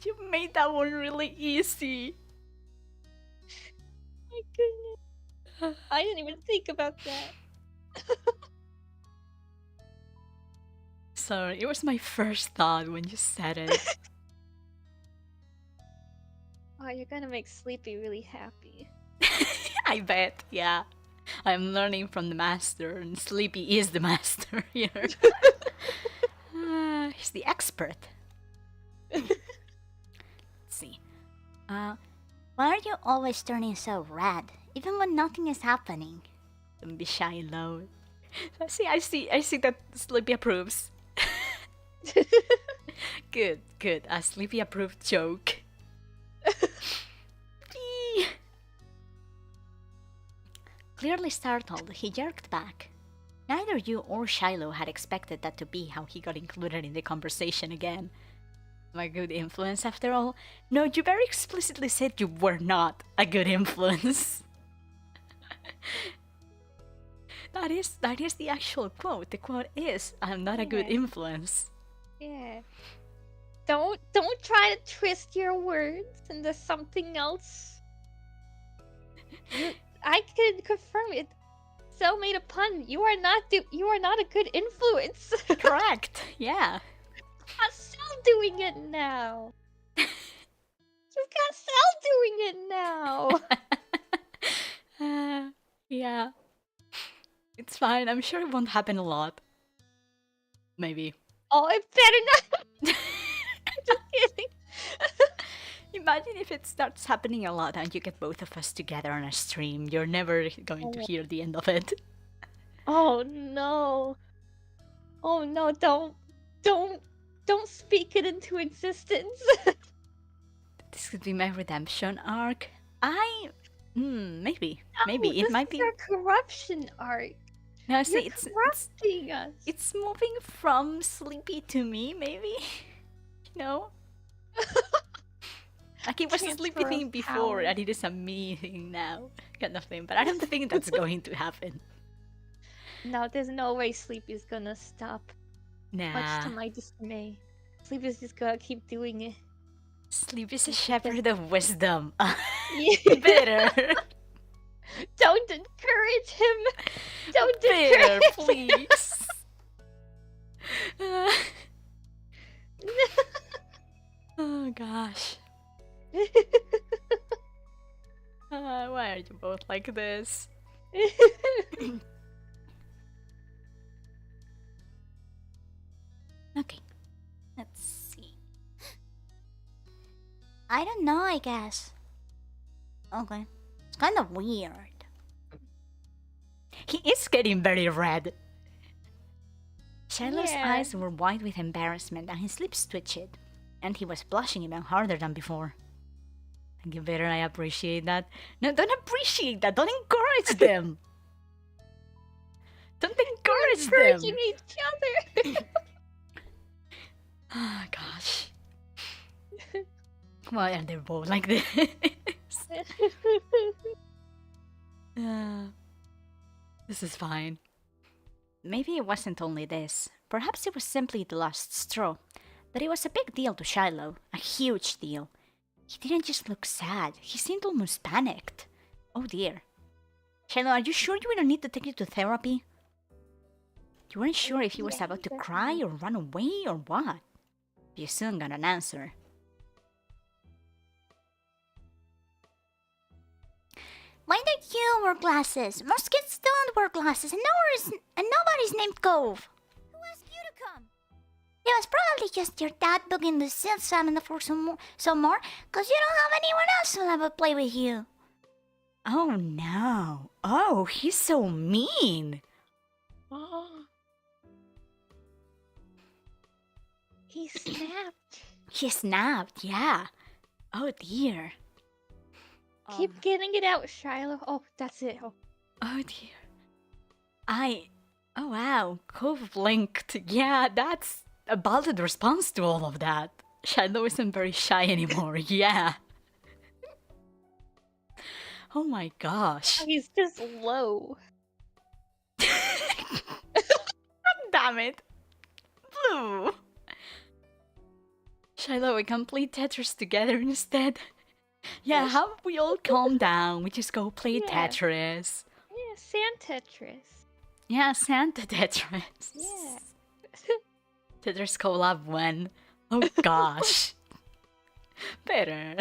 You made that one really easy. My goodness. I didn't even think about that. Sorry, it was my first thought when you said it. Oh, you're gonna make Sleepy really happy. I bet, yeah. I'm learning from the master, and Sleepy is the master here. He's the expert. Let's see. Why are you always turning so red, even when nothing is happening? Don't be shy, Lo. I see that Sleepy approves. Good. A Sleepy approved joke. Eee. Clearly startled, he jerked back. Neither you or Shiloh had expected that to be how he got included in the conversation again. Am I a good influence after all? No, you very explicitly said you were not a good influence. That is the actual quote. The quote is, I'm not a good Yeah. influence. Yeah. Don't try to twist your words into something else. I can confirm it. Cell made a pun. You are not a good influence. Correct, yeah. Got Cell doing it now. You've got Cell doing it now. Yeah. It's fine. I'm sure it won't happen a lot. Maybe. Oh, it better not. Just kidding. Imagine if it starts happening a lot and you get both of us together on a stream. You're never going to hear the end of it. Oh no. Oh no, don't speak it into existence. This could be my redemption arc. Maybe. Maybe. No, It might this be. is our corruption arc. No, see, You're it's corrupting us. it's moving from Sleepy to me, maybe? You know? Like it was a Sleepy Transfer thing of before, power. and it is a me thing now. Kind of thing. But I don't think that's going to happen. No, there's no way Sleepy's gonna stop. Much Nah. to my dismay. Sleepy's just gonna keep doing it. Sleep is a shepherd of wisdom. Yeah. Bitter. Don't encourage him. Don't Bitter, encourage him. please. Oh gosh. Why are you both like this? Okay, let's see. I don't know, I guess. Okay. It's kind of weird. He is getting very red. Shiloh's Yeah. eyes were wide with embarrassment and his lips twitched. And he was blushing even harder than before. Thank you, better. I appreciate that. No, don't appreciate that. Don't encourage them. Don't encourage them. Encouraging each other. Oh gosh. Why are they both like this? This is fine. Maybe it wasn't only this. Perhaps it was simply the last straw. But it was a big deal to Shiloh. A huge deal. He didn't just look sad. He seemed almost panicked. Oh dear. Shiloh, are you sure you don't need to take you to therapy? You weren't sure if he was Yeah, about to cry or run away or what. You soon got an answer. Why don't you wear glasses? Most kids don't wear glasses, and nobody's named Cove. Who asked you to come? It was probably just your dad bugging the salmon for some more, cause you don't have anyone else who'll ever play with you. Oh no! Oh, he's so mean. He snapped. He snapped, yeah. Oh dear. Keep getting it out, Shiloh. Oh, that's it. Oh. Oh dear. Oh wow, Cove blinked. Yeah, that's a valid response to all of that. Shiloh isn't very shy anymore, yeah. Oh my gosh. He's just low. Damn it. Blue. Shiloh, we can play Tetris together instead. Yeah, how about we all calm down? We just go play Yeah. Tetris. Yeah, sand Tetris. Yeah, Santa Tetris. Yeah. Tetris Tetris collab when? Oh gosh. Better.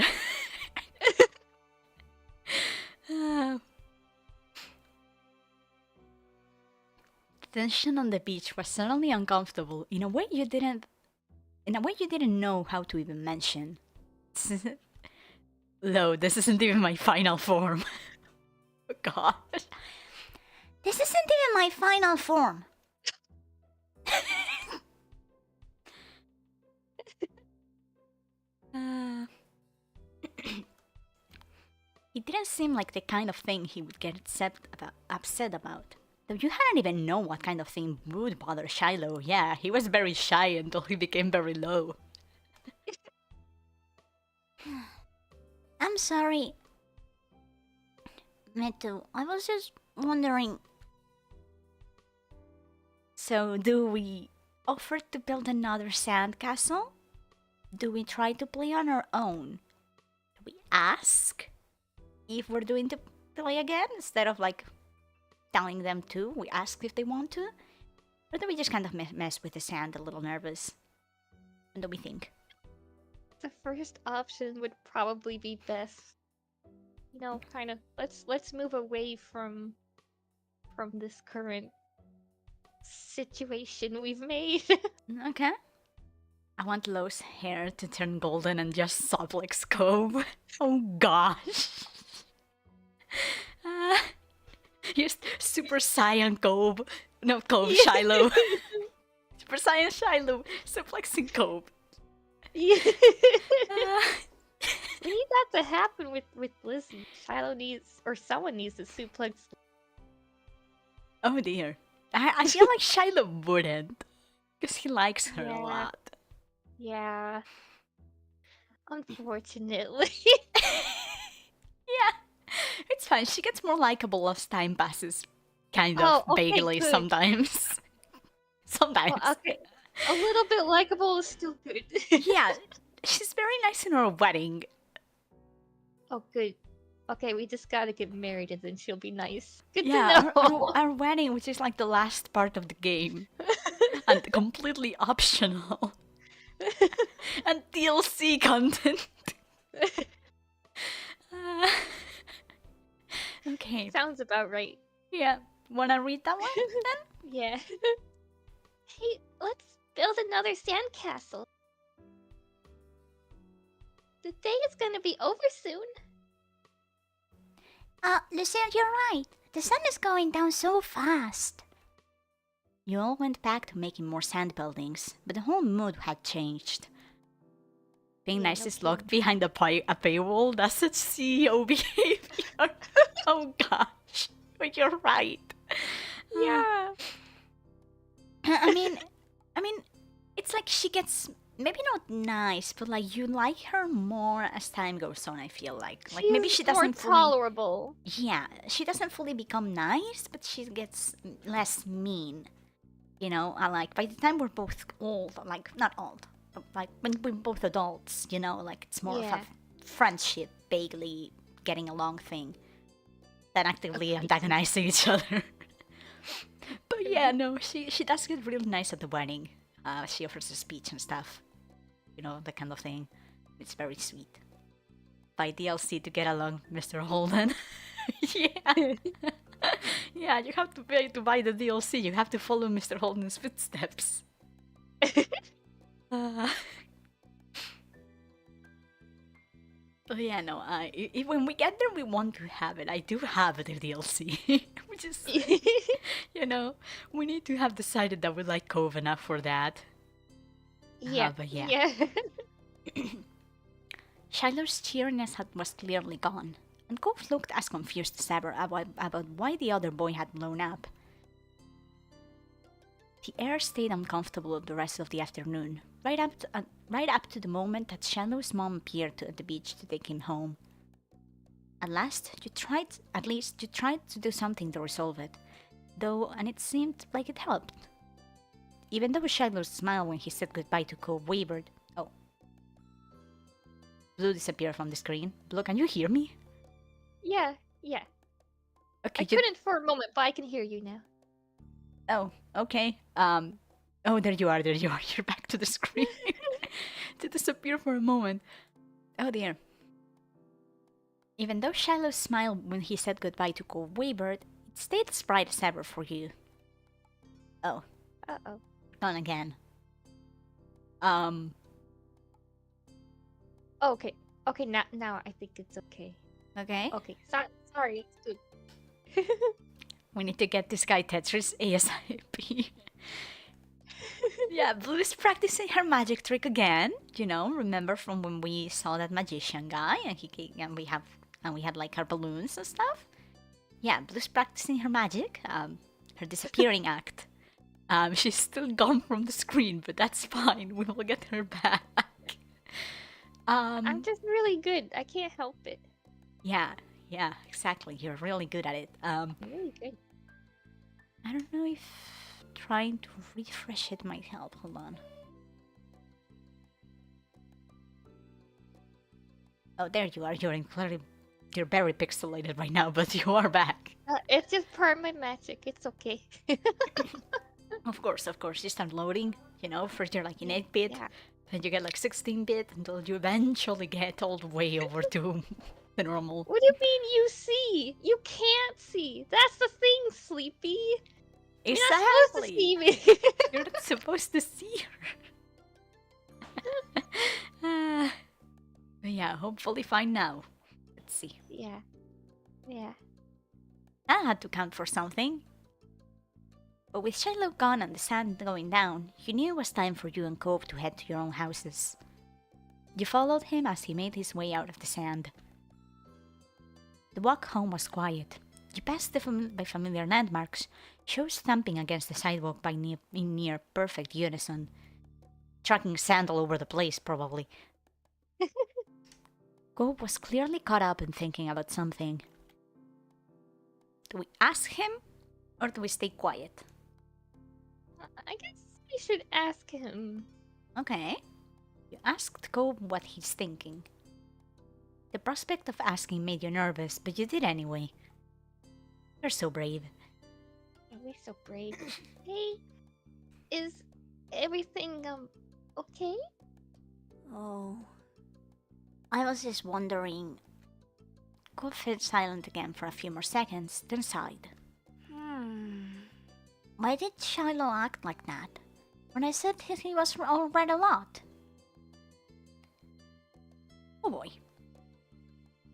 Tension on the beach was suddenly uncomfortable in a way you didn't know how to even mention. No, this isn't even my final form. Oh gosh. This isn't even my final form. It didn't seem like the kind of thing he would get upset about. Though you hadn't even known what kind of thing would bother Shiloh. Yeah, he was very shy until he became very low. I'm sorry. Me too. I was just wondering. So, do we offer to build another sandcastle? Do we try to play on our own? Do we ask if we're doing to play again instead of like telling them to? We ask if they want to? Or do we just kind of mess with the sand a little nervous? What do we think? The first option would probably be best. You know, kind of let's move away from this current situation we've made. Okay. I want Lo's hair to turn golden and just sob like Scope. Oh gosh. Here's Super Saiyan Cope. No, Cope, Shiloh. Super Saiyan Shiloh. Suplexing Cope. Yeah. We need that to happen with Lizzie. Shiloh needs, or someone needs to suplex. Oh dear. I feel like Shiloh wouldn't. Because he likes her a Yeah. lot. Yeah. Unfortunately. Yeah. It's fine. She gets more likable as time passes. Kind of Oh, okay, vaguely good. sometimes. Sometimes. Well, okay. A little bit likable is still good. Yeah. She's very nice in her wedding. Oh, good. Okay, we just gotta get married and then she'll be nice. Good Yeah, to know. our wedding, which is like the last part of the game. And completely optional. And DLC content. Uh, okay. Sounds about right. Yeah. Wanna read that one? Yeah. Hey, let's build another sandcastle. The day is gonna be over soon. Lucille, you're right. The sun is going down so fast. You all went back to making more sand buildings, but the whole mood had changed. Being Yeah, nice no is locked behind a paywall. That's such CEO behavior. Oh gosh, but you're right. Yeah. I mean, it's like she gets maybe not nice, but like you like her more as time goes on. I feel like maybe she more doesn't fully. tolerable. Yeah, she doesn't fully become nice, but she gets less mean. You know, I like by the time we're both old, like not old, but like when we're both adults, you know, like it's more Yeah. of a friendship, vaguely getting along thing than actively antagonizing each other. But yeah, no, she does get really nice at the wedding. She offers a speech and stuff, you know, that kind of thing. It's very sweet. Buy DLC to get along, Mr. Holden. Yeah. Yeah, you have to pay to buy the DLC. You have to follow Mr. Holden's footsteps. Oh yeah, no. When we get there, we want to have it. I do have the DLC, which is, you know, we need to have decided that we like Cove enough for that. Yeah. But yeah. Yeah. Shiloh's cheeriness was clearly gone, and Cove looked as confused as ever about why the other boy had blown up. The air stayed uncomfortable the rest of the afternoon, right up to the moment that Shiloh's mom appeared at the beach to take him home. At least you tried to do something to resolve it, though, and it seemed like it helped. Even though Shiloh's smile when he said goodbye to Cove wavered. Oh. Blue disappeared from the screen. Blue, can you hear me? Yeah. Yeah. Okay, I couldn't for a moment, but I can hear you now. Oh, okay. Oh, there you are, You're back to the screen. To disappear for a moment. Oh dear. Even though Shiloh smiled when he said goodbye to Cove wavered, it stayed as bright as ever for you. Oh. Uh-oh. Gone again. Okay. Okay, now I think it's okay. Okay. Okay. Sorry, it's good. We need to get this guy Tetris ASAP. Yeah, Blue is practicing her magic trick again. You know, remember from when we saw that magician guy and we had like her balloons and stuff. Yeah, Blue's practicing her magic, her disappearing act. She's still gone from the screen, but that's fine. We will get her back. I'm just really good. I can't help it. Yeah, exactly. You're really good at it. Really good. I don't know if trying to refresh it might help. Hold on. Oh, there you are. You're very pixelated right now, but you are back. It's just part of my magic. It's okay. Of course. You start loading. You know, first you're like in 8-bit, Yeah. then you get like 16-bit until you eventually get all the way over to the normal. What do you mean you see? You can't see. That's the thing, Sleepy. You're not supposed to see me. You're not supposed to see her. But yeah, hopefully fine now. Let's see. Yeah. That had to count for something. But with Shiloh gone and the sun going down, you knew it was time for you and Cove to head to your own houses. You followed him as he made his way out of the sand. The walk home was quiet. You passed by familiar landmarks, shoes thumping against the sidewalk in near perfect unison. Tracking sand all over the place, probably. Cove was clearly caught up in thinking about something. Do we ask him, or do we stay quiet? I guess we should ask him. Okay. You asked Cove what he's thinking. The prospect of asking made you nervous, but you did anyway. You're so brave. We're so brave. Hey, is everything okay? Oh. I was just wondering. Cove fell silent again for a few more seconds, then sighed. Why did Shiloh act like that? When I said he was alright a lot. Oh boy.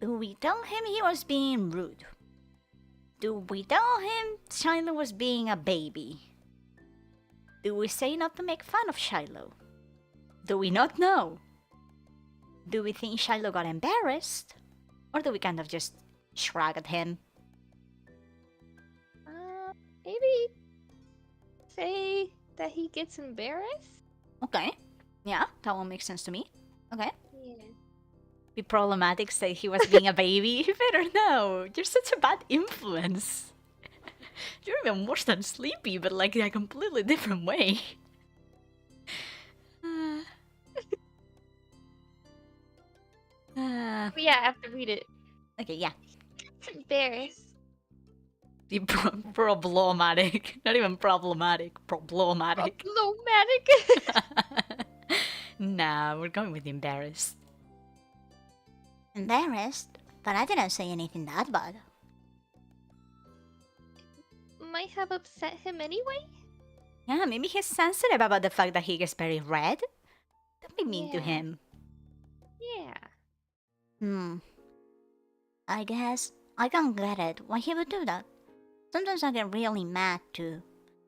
Do we tell him he was being rude? Do we tell him Shiloh was being a baby? Do we say not to make fun of Shiloh? Do we not know? Do we think Shiloh got embarrassed? Or do we kind of just shrug at him? Maybe say that he gets embarrassed? Okay. Yeah, that one makes sense to me. Okay. Yeah. Be problematic, say he was being a baby. You better know. You're such a bad influence. You're even worse than Sleepy, but like in a completely different way. But yeah, I have to read it. Okay, yeah. It's embarrassed. Be problematic. Not even problematic. Problematic. Problematic. Nah, we're going with embarrassed. Embarrassed? But I didn't say anything that bad. Might have upset him anyway? Yeah, maybe he's sensitive about the fact that he gets very red. Don't be mean to Yeah. him. Yeah. I guess I can get it why he would do that. Sometimes I get really mad too.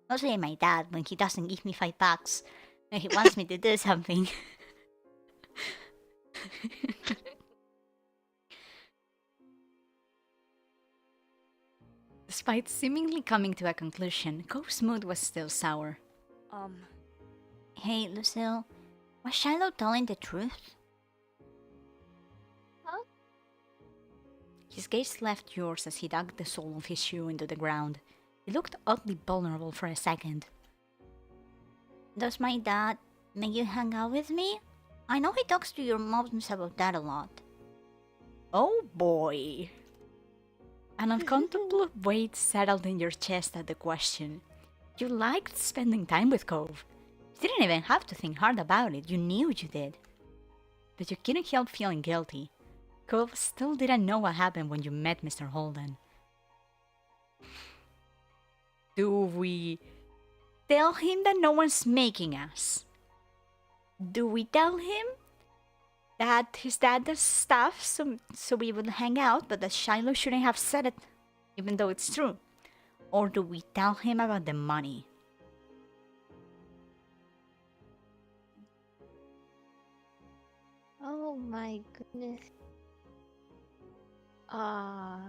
Mostly at my dad when he doesn't give me $5 and he wants me to do something. Despite seemingly coming to a conclusion, Cove's mood was still sour. Hey, Lucille, was Shiloh telling the truth? Huh? His gaze left yours as he dug the sole of his shoe into the ground. He looked oddly vulnerable for a second. Does my dad make you hang out with me? I know he talks to your moms about that a lot. Oh boy. An uncomfortable weight settled in your chest at the question. You liked spending time with Cove. You didn't even have to think hard about it, you knew you did. But you couldn't help feeling guilty. Cove still didn't know what happened when you met Mr. Holden. Do we tell him that no one's making us? Do we tell him that his dad does stuff so we would hang out, but that Shiloh shouldn't have said it, even though it's true? Or do we tell him about the money? Oh my goodness. I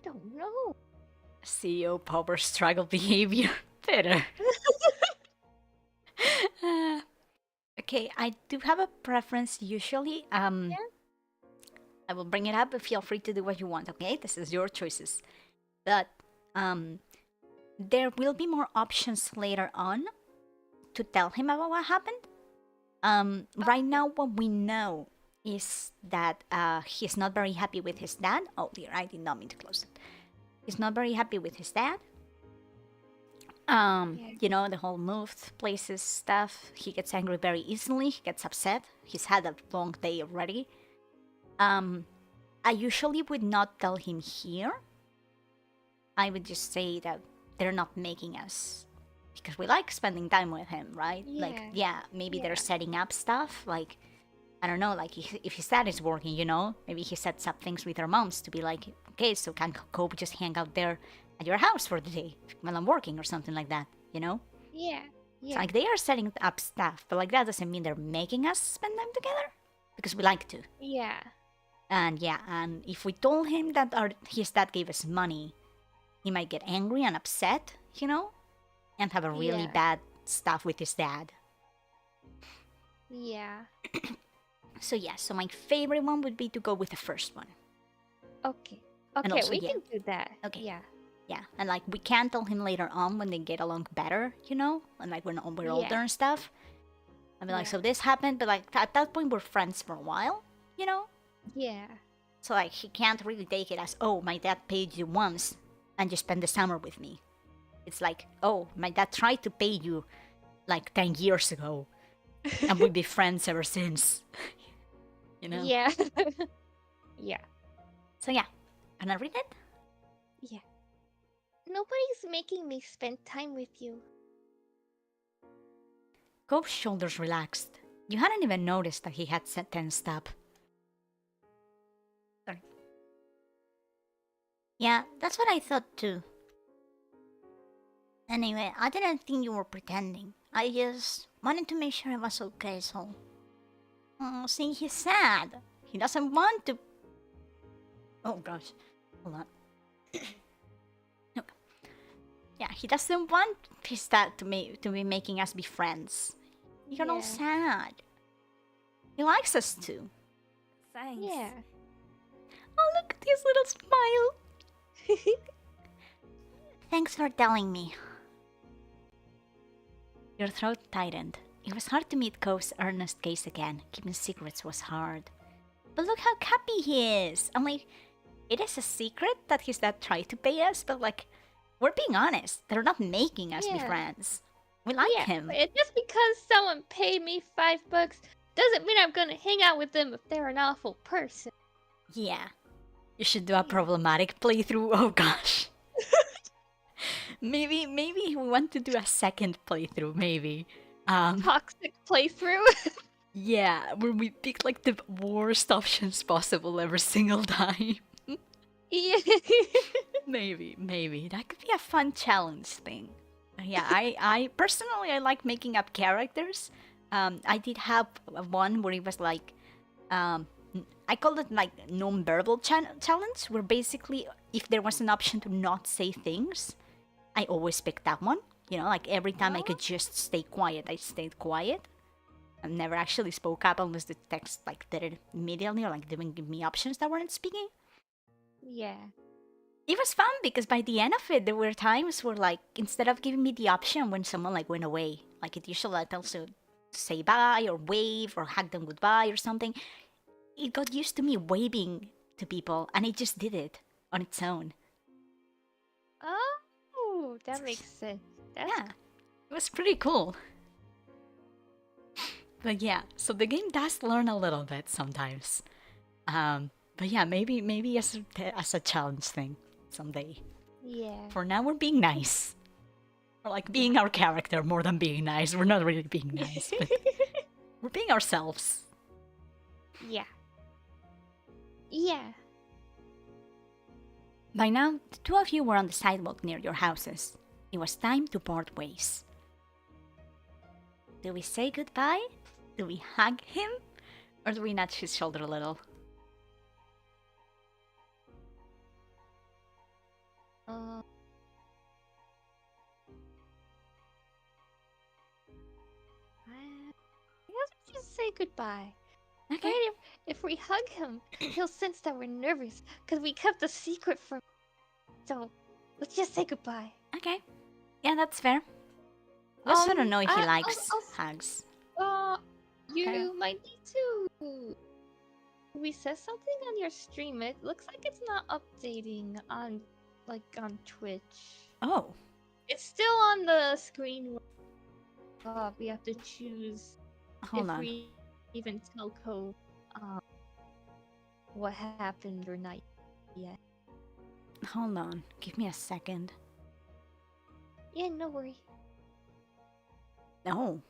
don't know. CEO power struggle behavior. Better. Okay, I do have a preference usually. Yeah? I will bring it up, but feel free to do what you want, okay? This is your choices. But there will be more options later on to tell him about what happened. Right now, what we know is that he's not very happy with his dad. Oh dear, I did not mean to close it. He's not very happy with his dad. You know, the whole moved places stuff. He gets angry very easily. He gets upset. He's had a long day already. I usually would not tell him here. I would just say that they're not making us because we like spending time with him, right? Like, yeah, maybe they're setting up stuff. Like, I don't know, like if his dad is working, you know, maybe he sets up things with their moms to be like, okay, so can Kobe just hang out there at your house for the day while I'm working or something like that, you know? Yeah. So, like, they are setting up stuff, but like that doesn't mean they're making us spend time together because we like to. Yeah. And yeah, and if we told him that his dad gave us money, he might get angry and upset, you know, and have a really bad stuff with his dad. Yeah. So yeah, so my favorite one would be to go with the first one. Okay. And Okay, also, we yeah. can do that. Okay. Yeah. Yeah, and like we can tell him later on when they get along better, you know, and like when we're older and stuff. I mean, like, Yeah. so this happened, but like at that point we're friends for a while, you know. Yeah. So like he can't really take it as, oh, my dad paid you once and you spent the summer with me. It's like, oh, my dad tried to pay you like 10 years ago and we've been friends ever since. You know? Yeah. Yeah. So yeah, can I read it? Yeah. Nobody's making me spend time with you. Cope's shoulders relaxed. You hadn't even noticed that he had tensed up. Sorry. Yeah, that's what I thought too. Anyway, I didn't think you were pretending. I just wanted to make sure it was okay, so... Oh, see, he's sad. He doesn't want to... Oh gosh. Hold on. No. Yeah, he doesn't want his dad to be making us be friends. You're all Yeah. sad. He likes us too. Thanks. Yeah. Oh, look at his little smile. Thanks for telling me. Your throat tightened. It was hard to meet Cove's earnest gaze again. Keeping secrets was hard. But look how happy he is. I'm like, it is a secret that his dad tried to pay us, but like, we're being honest. They're not making us be Yeah. friends. We like Yeah, him. but just because someone paid me $5 doesn't mean I'm gonna hang out with them if they're an awful person. Yeah. You should do a problematic playthrough. Oh gosh. maybe we want to do a second playthrough, maybe. Toxic playthrough. Yeah, where we pick like the worst options possible every single time. Yeah. Maybe. That could be a fun challenge thing. Yeah, I personally I like making up characters. I did have one where it was like, I called it like non-verbal challenge, where basically if there was an option to not say things, I always picked that one. You know, like every time I could just stay quiet, I stayed quiet. I never actually spoke up unless the text like did it immediately or like didn't give me options that weren't speaking. Yeah. It was fun because by the end of it, there were times where like instead of giving me the option when someone like went away, like it usually tells you to say bye or wave or hug them goodbye or something, it got used to me waving to people and it just did it on its own. Oh, that makes sense. That's Yeah, it was pretty cool. But yeah, so the game does learn a little bit sometimes. But yeah, maybe as a challenge thing someday. Yeah. For now, we're being nice. Or like being our character more than being nice. We're not really being nice, but we're being ourselves. Yeah. Yeah. By now, the two of you were on the sidewalk near your houses. It was time to part ways. Do we say goodbye? Do we hug him? Or do we nudge his shoulder a little? I guess we just say goodbye. Okay. Right? If we hug him, he'll sense that we're nervous because we kept a secret from. So let's just say goodbye. Okay. Yeah, that's fair. We also don't know if he I'll- likes I'll- hugs. You Okay. might need to. We said something on your stream. It looks like it's not updating on Twitch. Oh. It's still on the screen. We have to choose Hold if on. we even tell Cove what happened or not yet. Hold on. Give me a second. Yeah, no worry. No.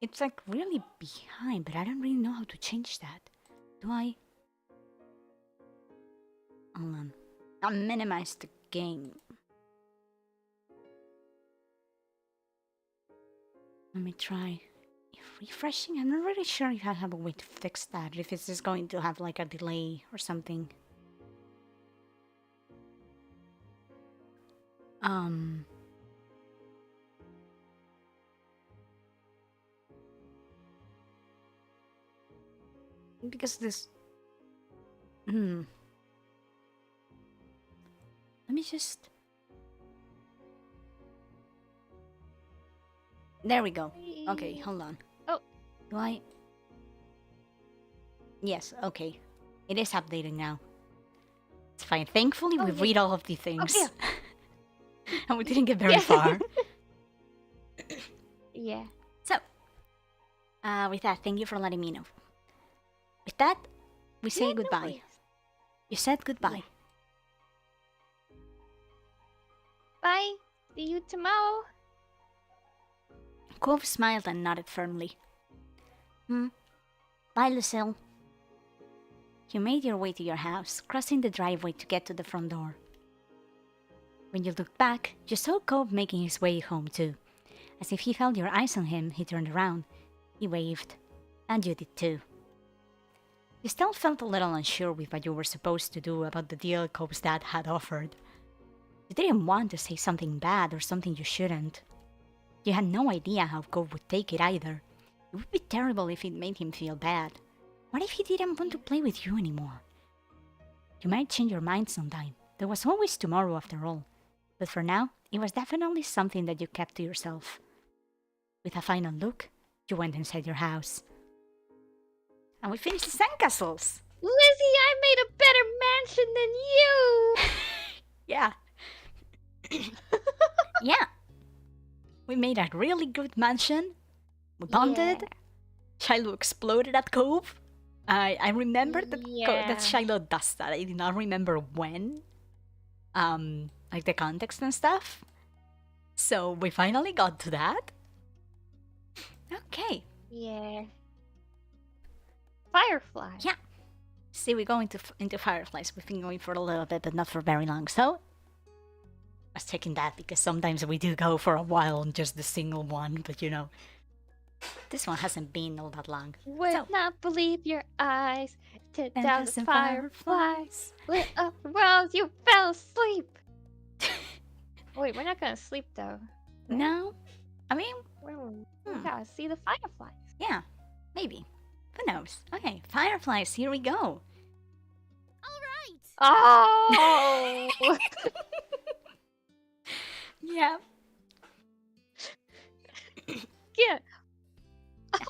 It's like really behind, but I don't really know how to change that. Do I? Hold on. I'll minimize the game. Let me try. If refreshing, I'm not really sure if I have a way to fix that. If it's just going to have like a delay or something. Because this... Let me just... There we go. Okay, hold on. Oh. Do I? Yes, okay. It is updating now. It's fine. Thankfully, we yeah. read all of the things. yeah. And we didn't get very Yeah. far. Yeah. So, with that, thank you for letting me know. With that, we say Yeah, no goodbye. worries. You said goodbye. Bye. See you tomorrow. Cove smiled and nodded firmly. Bye, Lucille. You made your way to your house, crossing the driveway to get to the front door. When you looked back, you saw Cove making his way home too. As if he felt your eyes on him, he turned around. He waved. And you did too. You still felt a little unsure with what you were supposed to do about the deal Cove's dad had offered. You didn't want to say something bad or something you shouldn't. You had no idea how Cove would take it either. It would be terrible if it made him feel bad. What if he didn't want to play with you anymore? You might change your mind sometime. There was always tomorrow after all. But for now, it was definitely something that you kept to yourself. With a final look, you went inside your house. And we finished the sandcastles! Lizzie, I made a better mansion than you. Yeah. Yeah. We made a really good mansion. We bonded. Yeah. Shiloh exploded at Cove. I remember that Yeah. that Shiloh does that. I did not remember when. Like the context and stuff. So we finally got to that. Okay. Yeah. Firefly. Yeah. See, we go into Fireflies. We've been going for a little bit, but not for very long. So I was checking that because sometimes we do go for a while on just the single one, but you know, this one hasn't been all that long. Would So- not believe your eyes. Took And down has the some fireflies. Lit up the world. You fell asleep. Wait, we're not gonna sleep though. No, I mean, We Hmm. gotta see the fireflies. yeah, maybe. Who knows? Okay, Fireflies. Here we go. Oh! Yeah. Yeah.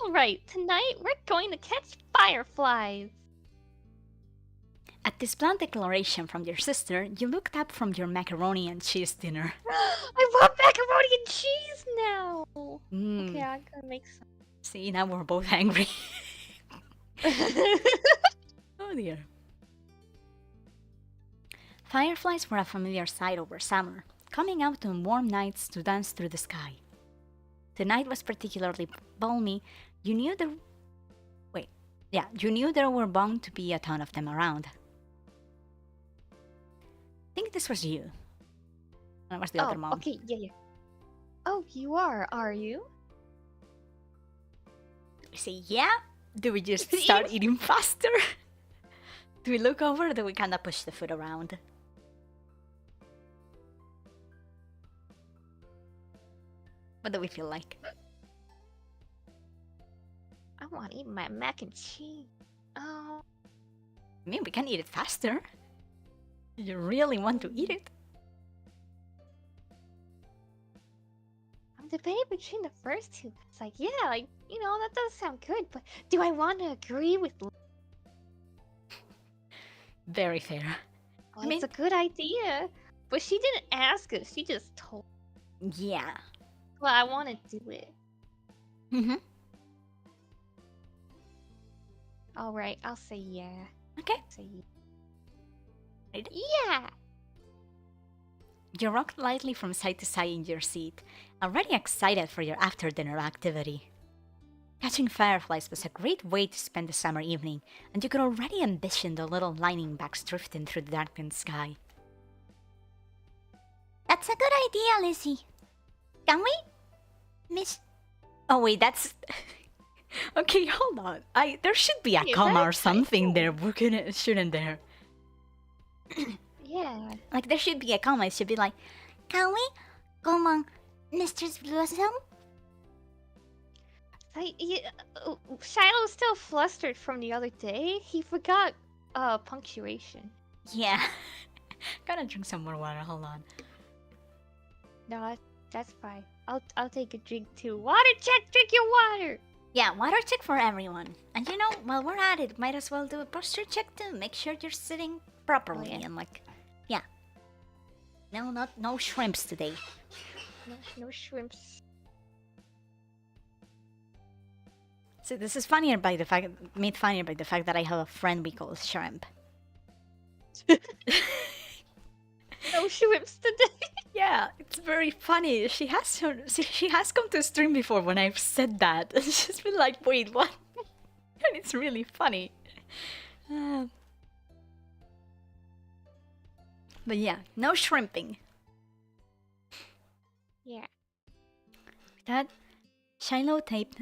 All right, tonight we're going to catch fireflies. At this blunt declaration from your sister, you looked up from your macaroni and cheese dinner. I want macaroni and cheese now. Mm, Okay, I'm gonna make some. See, now we're both angry. Oh dear. Fireflies were a familiar sight over summer, coming out on warm nights to dance through the sky. Tonight was particularly balmy. You knew there were bound to be a ton of them around. I think this was you. That was the other mom. Okay, yeah. Oh, you are you? Do we say yeah? Do we just start eating faster? Do we look over or do we kind of push the food around? What do we feel like? I want to eat my mac and cheese. Oh, I mean, we can eat it faster. You really want to eat it? I'm debating between the first two. It's like, yeah, like, you know, that does sound good, but do I want to agree with? Very fair. Well, mean- it's a good idea, but she didn't ask us. She just told. Yeah. Well, I want to do it. Mm-hmm. All right, I'll say yeah. Okay. Say yeah. Right. Yeah. You rocked lightly from side to side in your seat, already excited for your after-dinner activity. Catching fireflies was a great way to spend the summer evening, and you could already envision the little lightning backs drifting through the darkened sky. That's a good idea, Lizzie. Can we? Miss... Oh wait, that's... Okay, hold on. There should be a Yeah, comma or that's something cool. there, shouldn't there? Yeah. Like, there should be a comma. It should be like, can we come on, Mistress Blossom? Shiloh's still flustered from the other day. He forgot punctuation. Yeah. Gotta drink some more water. Hold on. No, That's fine. I'll take a drink too. Water check, drink your water. Yeah, water check for everyone. And you know, while we're at it, might as well do a posture check too. Make sure you're sitting properly yeah. and yeah. No shrimps today. No shrimps. So this is made funnier by the fact that I have a friend we call Shrimp. No shrimps today. Yeah, it's very funny. She has come to stream before when I've said that. And she's been like, wait, what? And it's really funny. But yeah, no shrimping. Yeah. That Shiloh tapped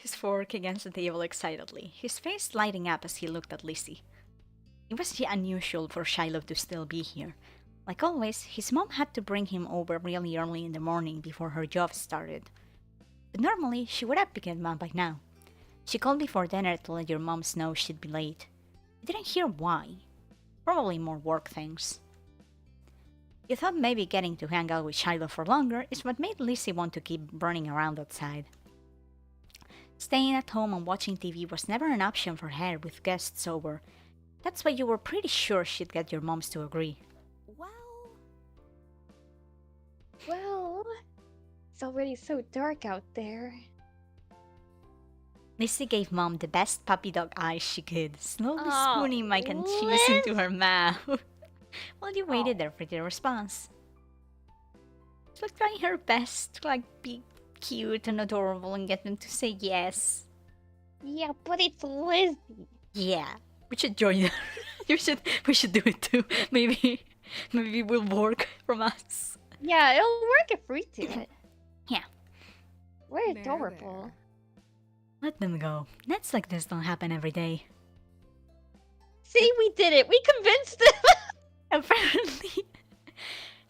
his fork against the table excitedly, his face lighting up as he looked at Lizzie. It was unusual for Shiloh to still be here. Like always, his mom had to bring him over really early in the morning before her job started. But normally, she would have picked him up by now. She called before dinner to let your mom know she'd be late. I didn't hear why. Probably more work things. You thought maybe getting to hang out with Shiloh for longer is what made Lizzie want to keep running around outside. Staying at home and watching TV was never an option for her with guests over. That's why you were pretty sure she'd get your moms to agree. Well, it's already so dark out there. Lizzie gave Mom the best puppy dog eyes she could, slowly Aw, spooning mac and cheese into her mouth. While you waited there for the response. She was trying her best to be cute and adorable and get them to say yes. Yeah, but it's Lizzie. Yeah, we should join her. We should do it too. Maybe it will work from us. Yeah, it'll work if we do it. Yeah. We're adorable. Let them go. Nights like this don't happen every day. See, we did it. We convinced them. Apparently.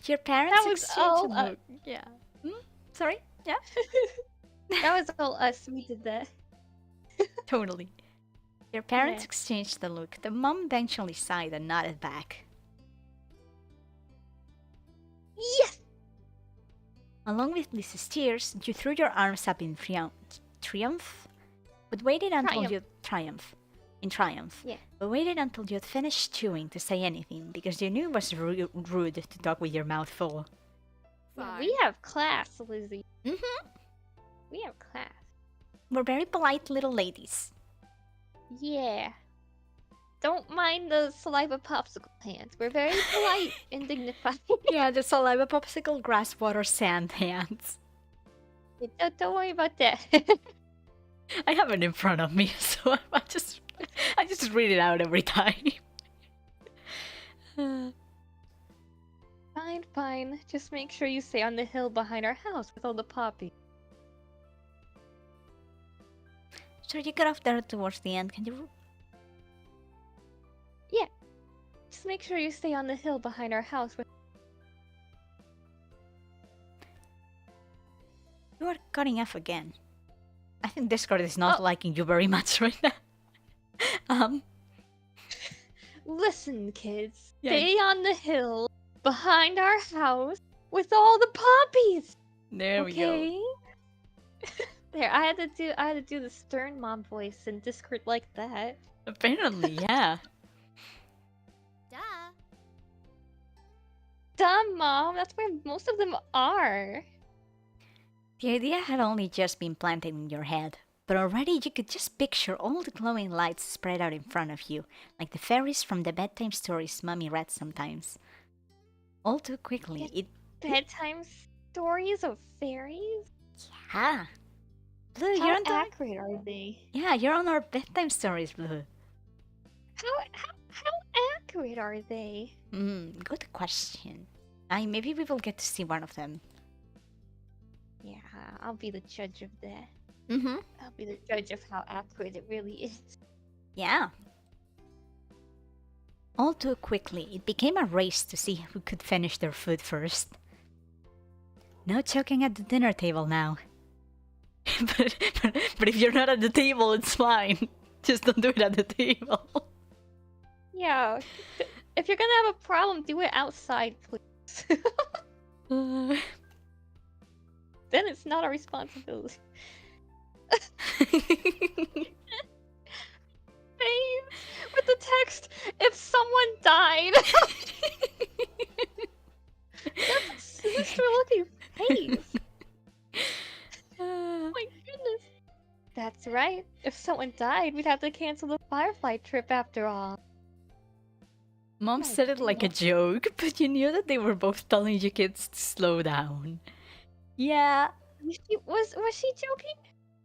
Your parents That was exchanged all a look. Yeah. Sorry? Yeah? That was all us. We did that. Totally. Your parents Yeah. exchanged the look. The mom eventually sighed and nodded back. Yes. Along with Lizzie's tears, you threw your arms up in triumph? But waited until Triumph. you triumph. In triumph. Yeah. But waited until you'd finished chewing to say anything because you knew it was rude to talk with your mouth full. Yeah, we have class, Lizzie. Mm-hmm. We have class. We're very polite little ladies. Yeah. Don't mind the saliva popsicle hands. We're very polite and dignified. Yeah, the saliva popsicle grass water sand hands. Don't worry about that. I have it in front of me, so I just read it out every time. Fine. Just make sure you stay on the hill behind our house with all the poppies. So you get off there towards the end, can you? Yeah. Just make sure you stay on the hill behind our house with. You are cutting off again. I think Discord is not liking you very much right now. Listen, kids. Yeah. Stay on the hill behind our house with all the poppies. There we go. There, I had to do the stern mom voice in Discord like that. Apparently, yeah. Duh. Dumb mom, that's where most of them are. The idea had only just been planted in your head, but already you could just picture all the glowing lights spread out in front of you, like the fairies from the bedtime stories Mummy read sometimes. All too quickly, Bedtime stories of fairies? Yeah. Blue, How you're on accurate are they? Yeah, you're on our bedtime stories, Blue. How accurate are they? Good question. Maybe we will get to see one of them. Yeah, I'll be the judge of that. Mm-hmm. I'll be the judge of how accurate it really is. Yeah. All too quickly, it became a race to see who could finish their food first. No choking at the dinner table now. but if you're not at the table, it's fine. Just don't do it at the table. Yeah, if you're gonna have a problem, do it outside, please. Uh, Then it's not our responsibility. Babe, with the text, if someone died. That's a sinister looking face. My goodness. That's right. If someone died, we'd have to cancel the Firefly trip after all. Mom My said it like a joke, but you knew that they were both telling you kids to slow down. Yeah, Was she joking?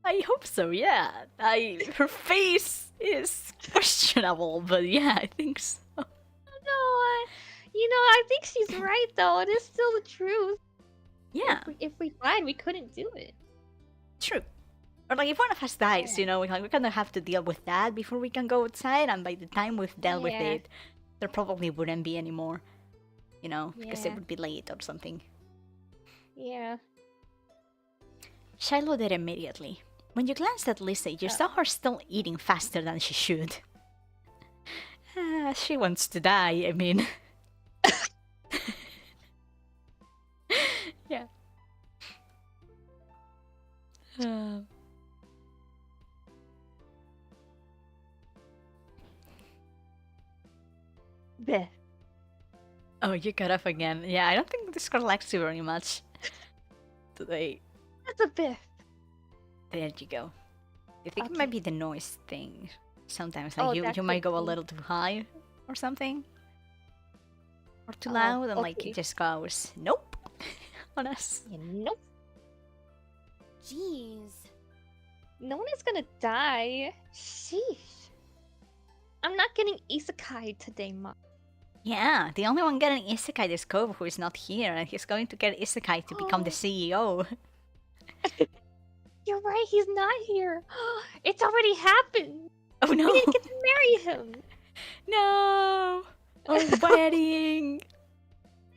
I hope so, yeah. Her face is questionable, but yeah, I think so. No, I think she's right though. It is still the truth. Yeah, If we died, we couldn't do it. true. Or like if one of us dies, we kind of have to deal with that before we can go outside, and by the time we've dealt with Yeah. it, there probably wouldn't be any more. Because it Yeah. would be late or something. Yeah. Shiloh did immediately. When you glanced at Lizzie, you saw her still eating faster than she should. She wants to die, I mean. Yeah. Beth. Oh, you got off again. Yeah, I don't think this girl likes you very much today. That's a Beth. There you go. I think it Okay. might be the noise thing. Sometimes Oh, like that you might could go a be. little too high or something. Or too Oh, loud and like okay. it just goes nope on us. Yeah, nope. Jeez. No one is gonna die. Sheesh. I'm not getting isekai today, Mom. Yeah, the only one getting isekai is Kobe, who is not here, and he's going to get isekai to become the CEO. You're right, he's not here. It's already happened. Oh no! We didn't get to marry him. No! Our wedding!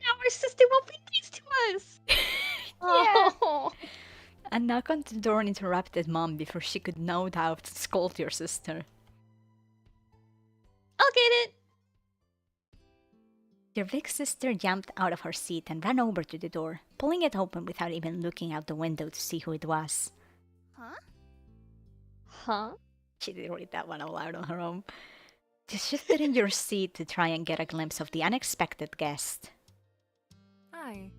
Now our sister won't be nice to us. Oh. A knock on the door interrupted Mom before she could no doubt scold your sister. I'll get it. Your big sister jumped out of her seat and ran over to the door, pulling it open without even looking out the window to see who it was. Huh? Huh? She did read that one out loud on her own. You shifted in your seat to try and get a glimpse of the unexpected guest. Hi.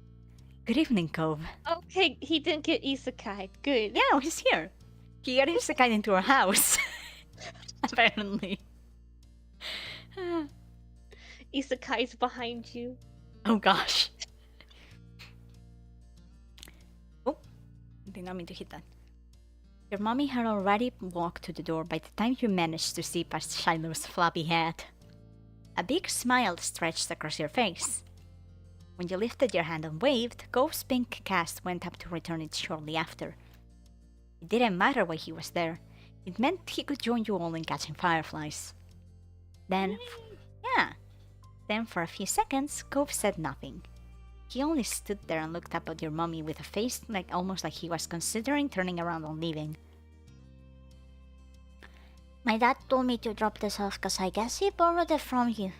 Good evening, Cove. Okay, he didn't get isekai. Good. Yeah, he's here. He got isekai into our house. Apparently. Isekai's behind you. Oh gosh. Oh, did not mean to hit that. Your mommy had already walked to the door by the time you managed to see past Shiloh's floppy head. A big smile stretched across your face. When you lifted your hand and waved, Gove's pink cast went up to return it shortly after. It didn't matter why he was there. It meant he could join you all in catching fireflies. Then for a few seconds, Gove said nothing. He only stood there and looked up at your mommy with a face almost like he was considering turning around and leaving. My dad told me to drop this off because I guess he borrowed it from you.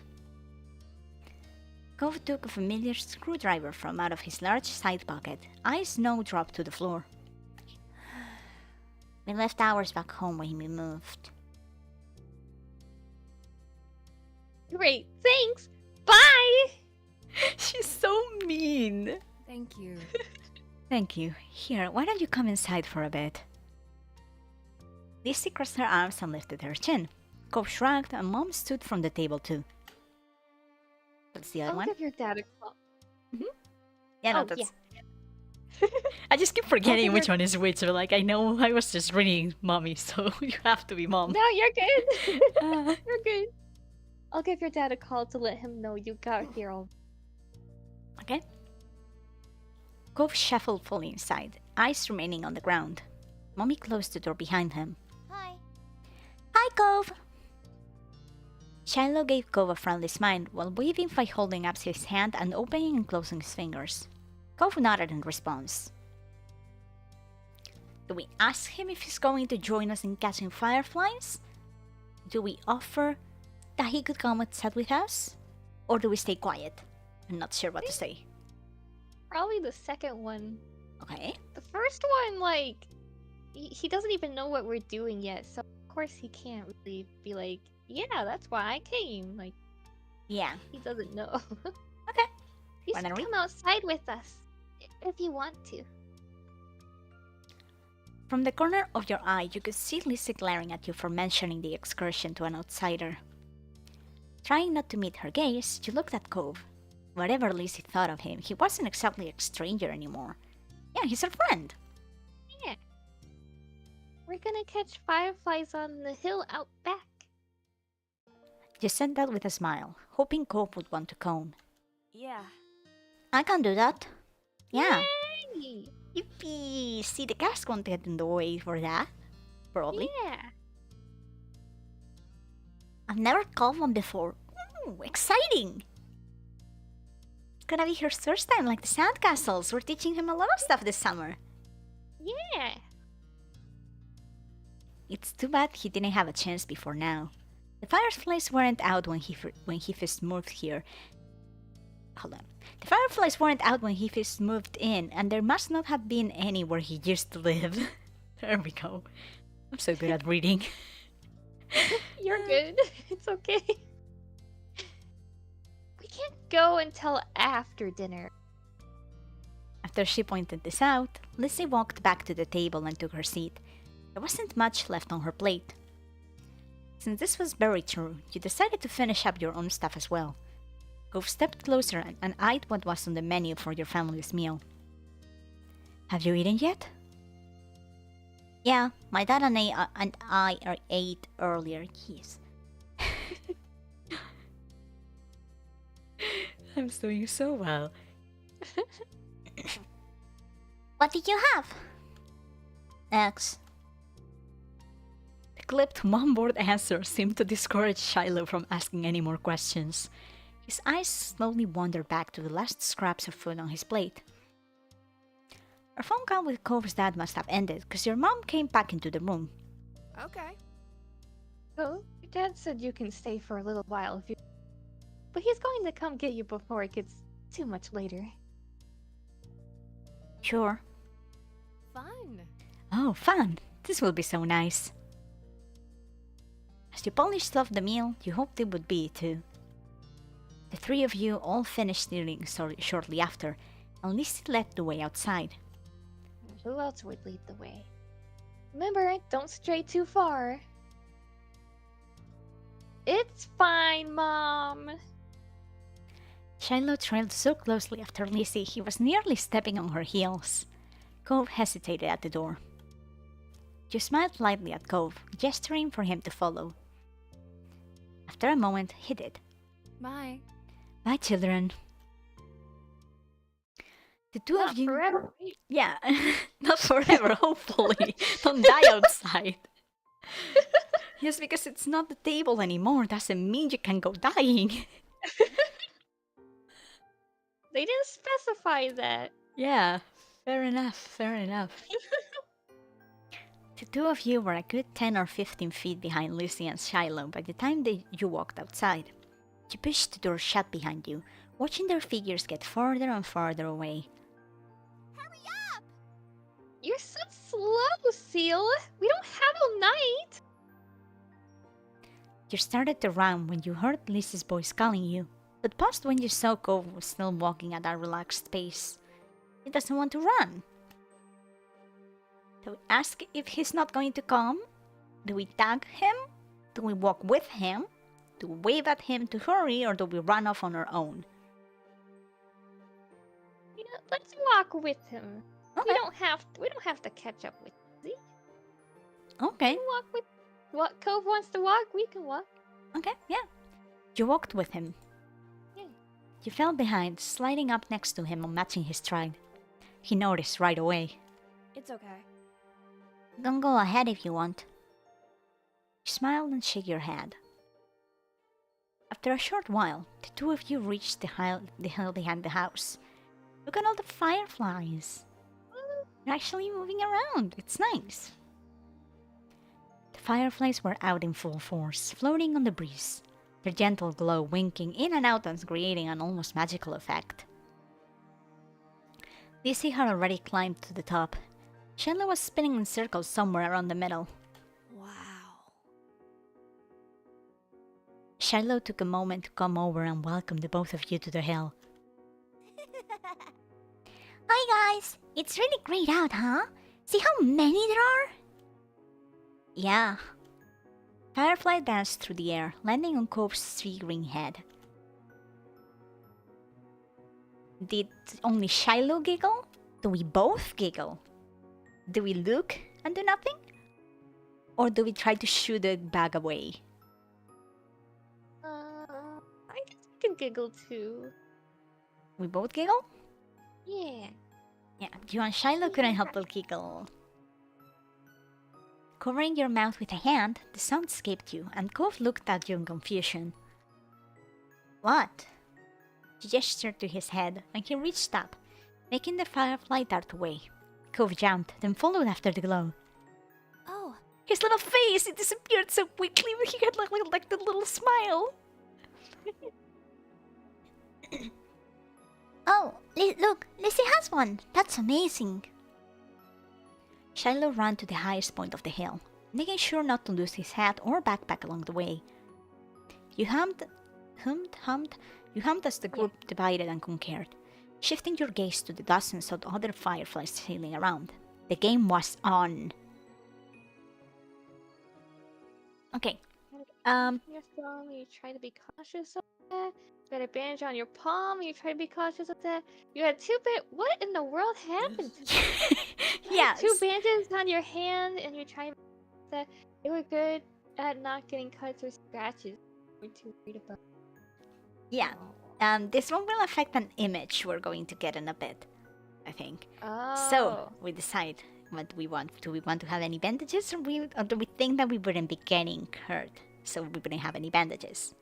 Gove took a familiar screwdriver from out of his large side pocket. Eyes no dropped to the floor. We left ours back home when we moved. Great, thanks. Bye. She's so mean. Thank you. Thank you. Here, why don't you come inside for a bit? Lizzie crossed her arms and lifted her chin. Gove shrugged and Mom stood from the table too. That's the other I'll one. give your dad a call. Yeah, no, Oh, that's... I just keep forgetting give which her- one is which. So I know I was just reading Mommy, so you have to be Mom. No, you're good. Uh, You're good. I'll give your dad a call to let him know you got here all. Okay. Gove shuffled fully inside, eyes remaining on the ground. Mommy closed the door behind him. Hi. Hi, Gove! Shiloh gave Gove a friendly smile while waving by holding up his hand and opening and closing his fingers. Gove nodded in response. Do we ask him if he's going to join us in catching fireflies? Do we offer that he could come outside with us? Or do we stay quiet? I'm not sure what to say. Probably the second one. Okay. The first one, like, he doesn't even know what we're doing yet, so of course he can't really be like, yeah, that's why I came. Like, Yeah. he doesn't know. Okay. You Wanna should read? come outside with us if you want to. From the corner of your eye, you could see Lizzie glaring at you for mentioning the excursion to an outsider. Trying not to meet her gaze, you looked at Cove. Whatever Lizzie thought of him, he wasn't exactly a stranger anymore. Yeah, he's her friend. Yeah. We're gonna catch fireflies on the hill out back. You said that with a smile, hoping Cove would want to come. Yeah. I can do that. Yeah. Yay! Yippee! See, the cast won't get in the way for that. Probably. Yeah. I've never called one before. Ooh, exciting! It's gonna be her first time like the sandcastles. We're teaching him a lot of stuff this summer. Yeah. It's too bad he didn't have a chance before now. The fireflies weren't out when he first moved here. Hold on. The fireflies weren't out when he first moved in, and there must not have been any where he used to live. There we go. I'm so good at reading. You're good. It's okay. We can't go until after dinner. After she pointed this out, Lizzie walked back to the table and took her seat. There wasn't much left on her plate. Since this was very true, you decided to finish up your own stuff as well. Cove stepped closer and eyed what was on the menu for your family's meal. Have you eaten yet? Yeah, my dad and I ate earlier. Yes. I'm doing so well. What did you have? Eggs. The clipped one-word answer seemed to discourage Shiloh from asking any more questions. His eyes slowly wandered back to the last scraps of food on his plate. Our phone call with Cove's dad must have ended because your mom came back into the room. Okay. Oh, your dad said you can stay for a little while if you. But he's going to come get you before it gets too much later. Sure. Fun. Oh, fun! This will be so nice. As you polished off the meal, you hoped it would be too. The three of you all finished eating shortly after, and Lizzie led the way outside. Who else would lead the way? Remember, don't stray too far. It's fine, Mom. Shiloh trailed so closely after Lizzie he was nearly stepping on her heels. Cove hesitated at the door. You smiled lightly at Cove, gesturing for him to follow. After a moment, he did. Bye. Bye, children. The two Not of you... forever. Yeah, not forever, hopefully. Don't die outside. Just because it's not the table anymore doesn't mean you can go dying. They didn't specify that. Yeah, fair enough, fair enough. The two of you were a good 10 or 15 feet behind Lucy and Shiloh by the time you walked outside. You pushed the door shut behind you, watching their figures get farther and farther away. You're so slow, Seal. We don't have all night. You started to run when you heard Lizzie's voice calling you, but paused when you saw Cove was still walking at a relaxed pace. He doesn't want to run. Do we ask if he's not going to come? Do we tag him? Do we walk with him? Do we wave at him to hurry, or do we run off on our own? You know, let's walk with him. Okay. We don't have to catch up with Lizzie. Okay. We can walk with what Cove wants to walk, we can walk. Okay, yeah. You walked with him. Yeah. You fell behind, sliding up next to him and matching his stride. He noticed right away. It's okay. You can go ahead if you want. You smiled and shook your head. After a short while, the two of you reached the hill behind the house. Look at all the fireflies. They're actually moving around. It's nice. The fireflies were out in full force, floating on the breeze, their gentle glow winking in and out and creating an almost magical effect. Lizzie had already climbed to the top. Shiloh was spinning in circles somewhere around the middle. Wow. Shiloh took a moment to come over and welcome the both of you to the hill. Hi guys! It's really great out, huh? See how many there are? Yeah. Firefly danced through the air, landing on Cove's tree-green head. Did only Shiloh giggle? Do we both giggle? Do we look and do nothing? Or do we try to shoo the bag away? I guess I can giggle too. We both giggle? Yeah. Yeah, you and Shiloh couldn't help but giggle. Covering your mouth with a hand, the sound escaped you, and Cove looked at you in confusion. What? You gestured to his head, and he reached up, making the firefly dart away. Cove jumped, then followed after the glow. Oh, His little face, it disappeared so quickly, but he had like the little smile. Oh, look, Lizzie has one. That's amazing. Shiloh ran to the highest point of the hill, making sure not to lose his hat or backpack along the way. You hummed as the group divided and conquered, shifting your gaze to the dozens of other fireflies sailing around. The game was on. Okay. Your thumb, you try to be cautious of that. You had a bandage on your palm, you try to be cautious of that. You had what in the world happened? Yeah. Two bandages on your hand, and you're trying to that. They were good at not getting cuts or scratches. We're too worried about. Yeah. This one will affect an image we're going to get in a bit, I think. Oh. So we decide what we want. Do we want to have any bandages, or do we think that we wouldn't be getting hurt, so we wouldn't have any bandages?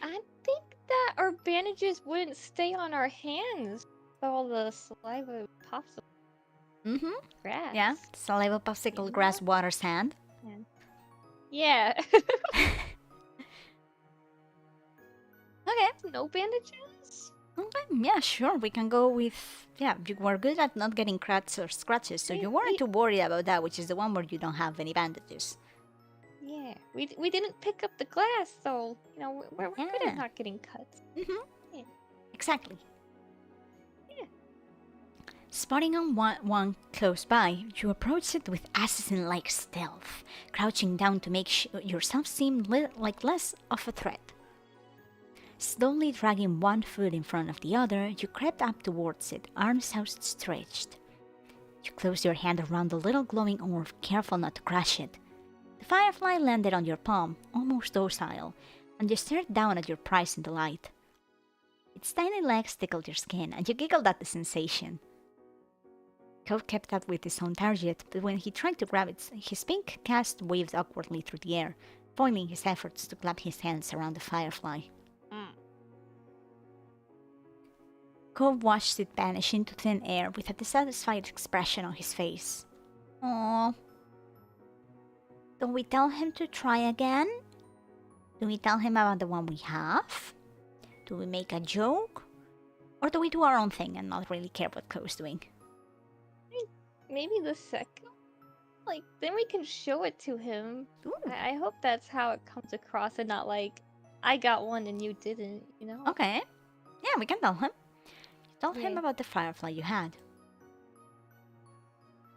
I think that our bandages wouldn't stay on our hands. All the saliva pops up. Mm-hmm. Grass. Yeah. Saliva, popsicle, Yeah. grass, water, sand. Yeah. Okay. No bandages? Okay. Yeah, sure. We can go with... Yeah, you were good at not getting cuts or scratches, so you weren't too worried about that, which is the one where you don't have any bandages. Yeah. We didn't pick up the glass, so, you know, we're good Yeah. at not getting cuts. Mm-hmm. Yeah. Exactly. Yeah. Spotting on one close by, you approach it with assassin-like stealth, crouching down to make yourself seem like less of a threat. Slowly dragging one foot in front of the other, you crept up towards it, arms outstretched. You closed your hand around the little glowing orb, careful not to crush it. The firefly landed on your palm, almost docile, and you stared down at your prize in the light. Its tiny legs tickled your skin, and you giggled at the sensation. Cove kept up with his own target, but when he tried to grab it, his pink cast waved awkwardly through the air, foiling his efforts to clap his hands around the firefly. Cove watched it vanish into thin air with a dissatisfied expression on his face. Aww. Do we tell him to try again? Do we tell him about the one we have? Do we make a joke? Or do we do our own thing and not really care what Cove's doing? Maybe the second? Like, then we can show it to him. Ooh. I hope that's how it comes across and not like, I got one and you didn't, you know? Okay. Yeah, we can tell him. Tell him Yeah. about the firefly you had.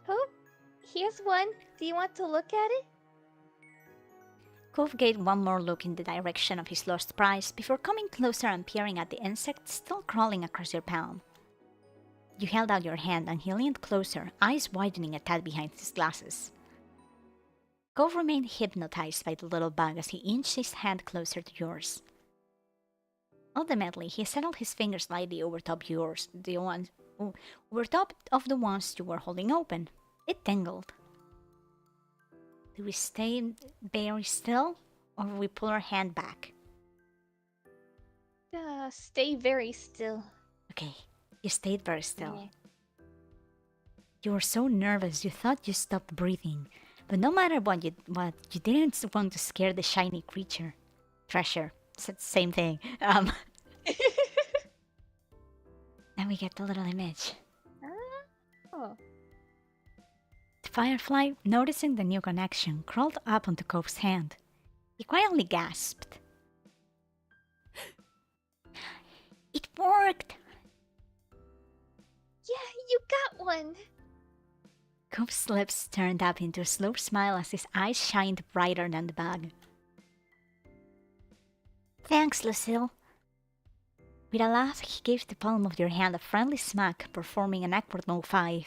Oh, here's one. Do you want to look at it? Cove gave one more look in the direction of his lost prize before coming closer and peering at the insect still crawling across your palm. You held out your hand and he leaned closer, eyes widening a tad behind his glasses. Cove remained hypnotized by the little bug as he inched his hand closer to yours. Ultimately, he settled his fingers lightly over top of the ones you were holding open. It tingled. Do we stay very still, or do we pull our hand back? Stay very still. Okay, you stayed very still. Yeah. You were so nervous you thought you stopped breathing, but no matter what, you didn't want to scare the shiny creature. Treasure. Same thing. Now we get the little image. Oh. The firefly, noticing the new connection, crawled up onto Cove's hand. He quietly gasped. It worked! Yeah, you got one! Cove's lips turned up into a slow smile as his eyes shined brighter than the bag. Thanks, Lucille. With a laugh, he gave the palm of your hand a friendly smack, performing an awkward low five.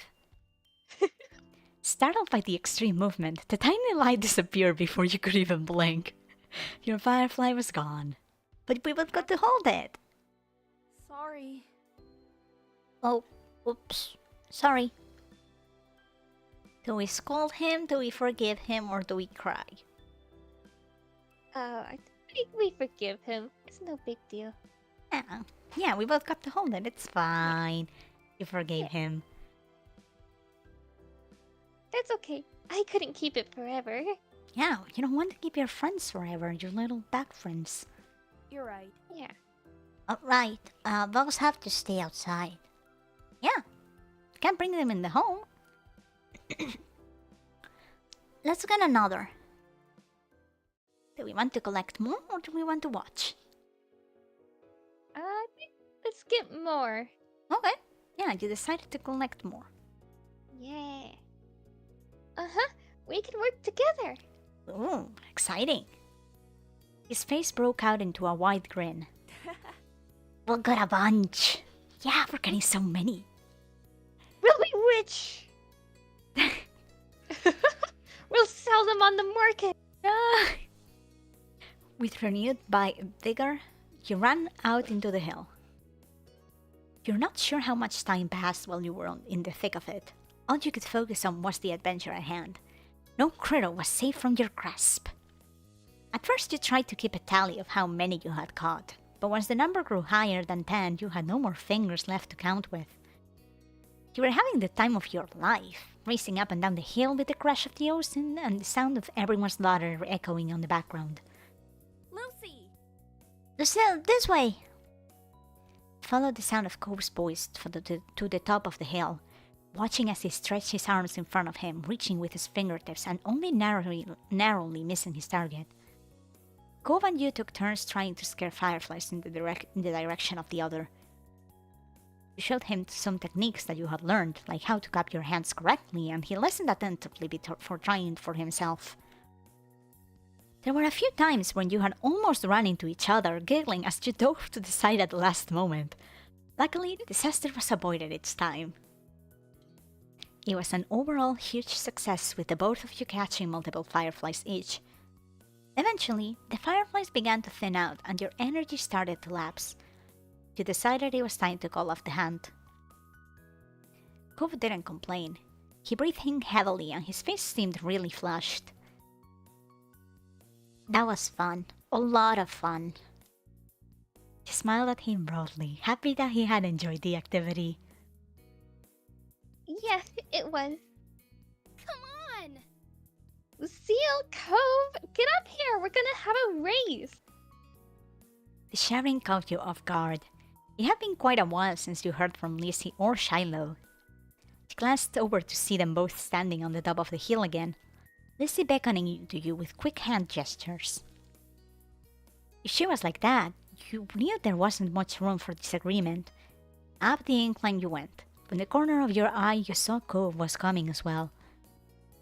Startled by the extreme movement, the tiny light disappeared before you could even blink. Your firefly was gone. But we both got to hold it. Sorry. Oh, oops. Sorry. Do we scold him, do we forgive him, or do we cry? I think we forgive him. It's no big deal. Yeah, we both got to hold it. It's fine. You forgave him. That's okay. I couldn't keep it forever. Yeah, you don't want to keep your friends forever, your little back friends. You're right. Yeah. Right, those have to stay outside. Yeah, can't bring them in the home. Let's get another. Do we want to collect more or do we want to watch? I think let's get more. Okay, yeah, you decided to collect more. Yeah. Uh-huh. We can work together. Ooh, exciting. His face broke out into a wide grin. We'll get a bunch. Yeah, we're getting so many. We'll be rich. We'll sell them on the market. Ah. With renewed vigor, you ran out into the hill. You're not sure how much time passed while you were in the thick of it. All you could focus on was the adventure at hand. No critter was safe from your grasp. At first you tried to keep a tally of how many you had caught, but once the number grew higher than 10, you had no more fingers left to count with. You were having the time of your life, racing up and down the hill with the crash of the ocean and the sound of everyone's laughter echoing on the background. Lucy! Lucille, this way! Follow the sound of Cove's voice to the top of the hill, watching as he stretched his arms in front of him, reaching with his fingertips and only narrowly missing his target. Cove and you took turns trying to scare fireflies in the direction of the other. You showed him some techniques that you had learned, like how to cup your hands correctly, and he listened attentively before trying for himself. There were a few times when you had almost run into each other, giggling as you dove to the side at the last moment. Luckily, disaster was avoided each time. It was an overall huge success with the both of you catching multiple fireflies each. Eventually, the fireflies began to thin out and your energy started to lapse. You decided it was time to call off the hunt. Cove didn't complain. He breathed in heavily and his face seemed really flushed. That was fun. A lot of fun. She smiled at him broadly, happy that he had enjoyed the activity. Yeah, it was. Come on! Lucille, Cove, get up here. We're gonna have a race. The sharing caught you off guard. It had been quite a while since you heard from Lizzie or Shiloh. She glanced over to see them both standing on the top of the hill again, Lizzie beckoning to you with quick hand gestures. If she was like that, you knew there wasn't much room for disagreement. Up the incline you went. From the corner of your eye, you saw Cove was coming as well.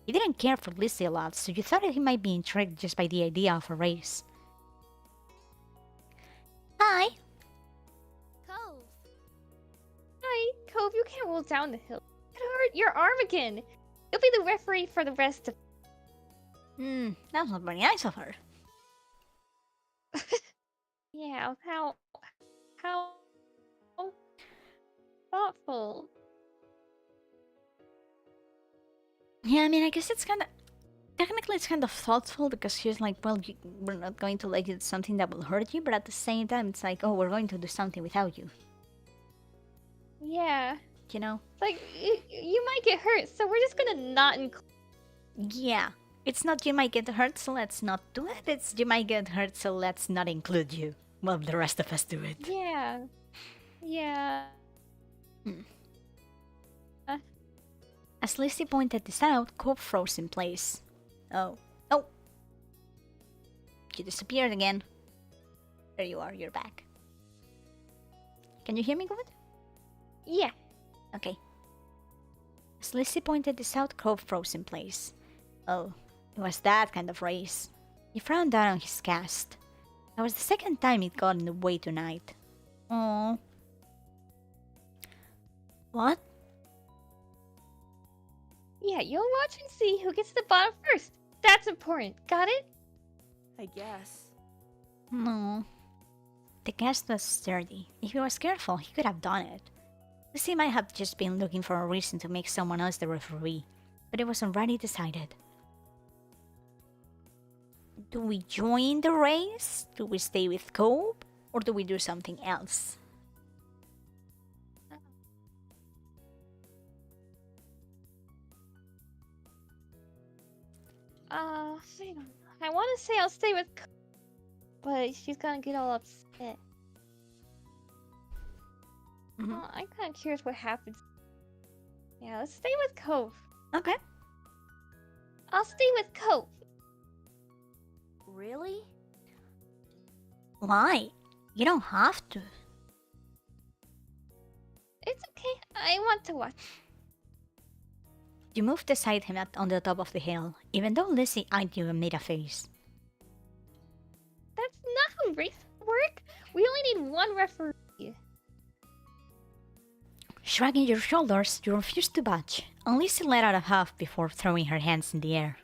You didn't care for Lizzie a lot, so you thought he might be intrigued just by the idea of a race. Hi! Cove! Hi, Cove, you can't roll down the hill. It hurt your arm again. You'll be the referee for the rest of... That's not very nice of her. Yeah, how thoughtful. Yeah, I mean, I guess it's kind of... Technically, it's kind of thoughtful because she's like, well, we're not going to let you do something that will hurt you, but at the same time, it's like, oh, we're going to do something without you. Yeah. You know? Like, you might get hurt, so we're just gonna not include... Yeah. It's not you might get hurt, so let's not do it. It's you might get hurt, so let's not include you. Well, the rest of us do it. Yeah. Yeah. As Lizzie pointed this out, Cope froze in place. Oh. Oh! You disappeared again. There you are, you're back. Can you hear me good? Yeah. Okay. As Lizzie pointed this out, Cove froze in place. Oh, it was that kind of race. He frowned down on his cast. That was the second time he'd gotten in the way tonight. Oh. What? Yeah, you'll watch and see who gets to the bottom first. That's important. Got it? I guess. No. The guest was sturdy. If he was careful, he could have done it. Lizzie might have just been looking for a reason to make someone else the referee, but it was already decided. Do we join the race? Do we stay with Cope? Or do we do something else? I don't know. I want to say I'll stay with but she's gonna get all upset. Mhm. I'm kind of curious what happens. Yeah, let's stay with Cove. Okay. I'll stay with Cove. Really? Why? You don't have to. It's okay. I want to watch. You moved beside him on the top of the hill, even though Lizzie eyed you and made a face. That's not how race work. We only need one referee. Shrugging your shoulders, you refused to budge, and Lizzie let out a huff before throwing her hands in the air.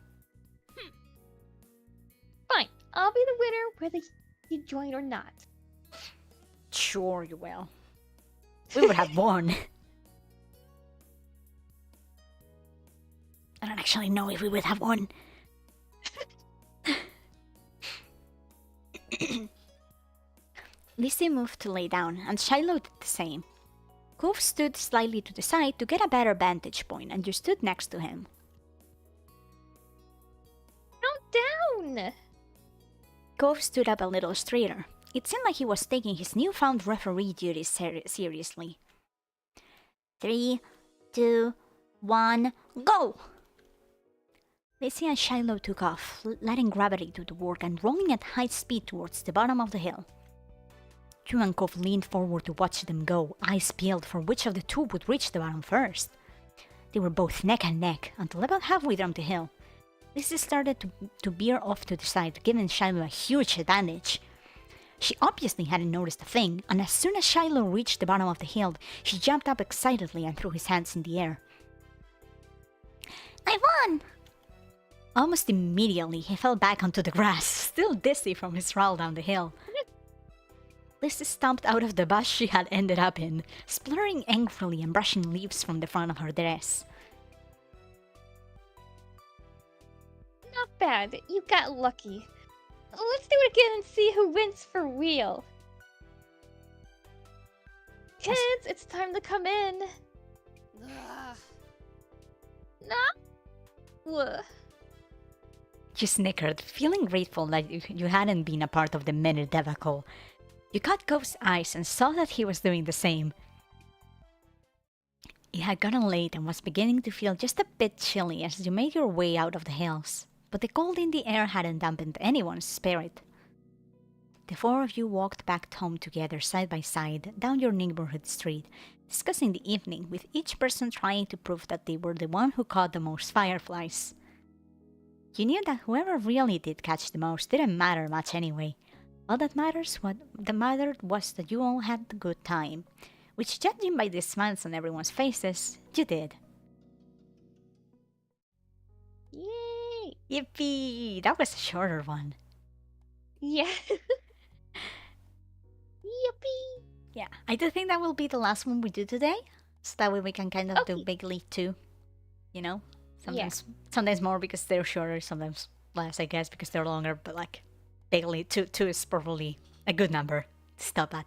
Fine. I'll be the winner whether you join or not. Sure you will. We would have won. I don't actually know if we would have won. Lizzie moved to lay down, and Shiloh did the same. Cove stood slightly to the side to get a better vantage point, and you stood next to him. Down. Cove stood up a little straighter. It seemed like he was taking his newfound referee duties seriously. 3, 2, 1, go! Lizzie and Shiloh took off, letting gravity do the work and rolling at high speed towards the bottom of the hill. You and Cove leaned forward to watch them go, eyes peeled for which of the two would reach the bottom first. They were both neck and neck until about halfway down the hill. Lizzie started to veer off to the side, giving Shiloh a huge advantage. She obviously hadn't noticed a thing, and as soon as Shiloh reached the bottom of the hill, she jumped up excitedly and threw his hands in the air. I won! Almost immediately, he fell back onto the grass, still dizzy from his roll down the hill. Lizzie stomped out of the bush she had ended up in, spluttering angrily and brushing leaves from the front of her dress. Not bad. You got lucky. Let's do it again and see who wins for real. Kids, it's time to come in. Ugh. Nah. You snickered, feeling grateful that you hadn't been a part of the minute debacle. You caught Cove's eyes and saw that he was doing the same. It had gotten late and was beginning to feel just a bit chilly as you made your way out of the hills, but the cold in the air hadn't dampened anyone's spirit. The four of you walked back home together side by side down your neighborhood street, discussing the evening, with each person trying to prove that they were the one who caught the most fireflies. You knew that whoever really did catch the most didn't matter much anyway. All that mattered was that you all had a good time, which, judging by the smiles on everyone's faces, you did. Yay! Yippee! That was a shorter one. Yeah. Yippee! Yeah, I do think that will be the last one we do today, so that way we can kind of do Okay. Big League 2, you know? Sometimes more because they're shorter, sometimes less, I guess, because they're longer, but like, Big League 2 is probably a good number to stop at.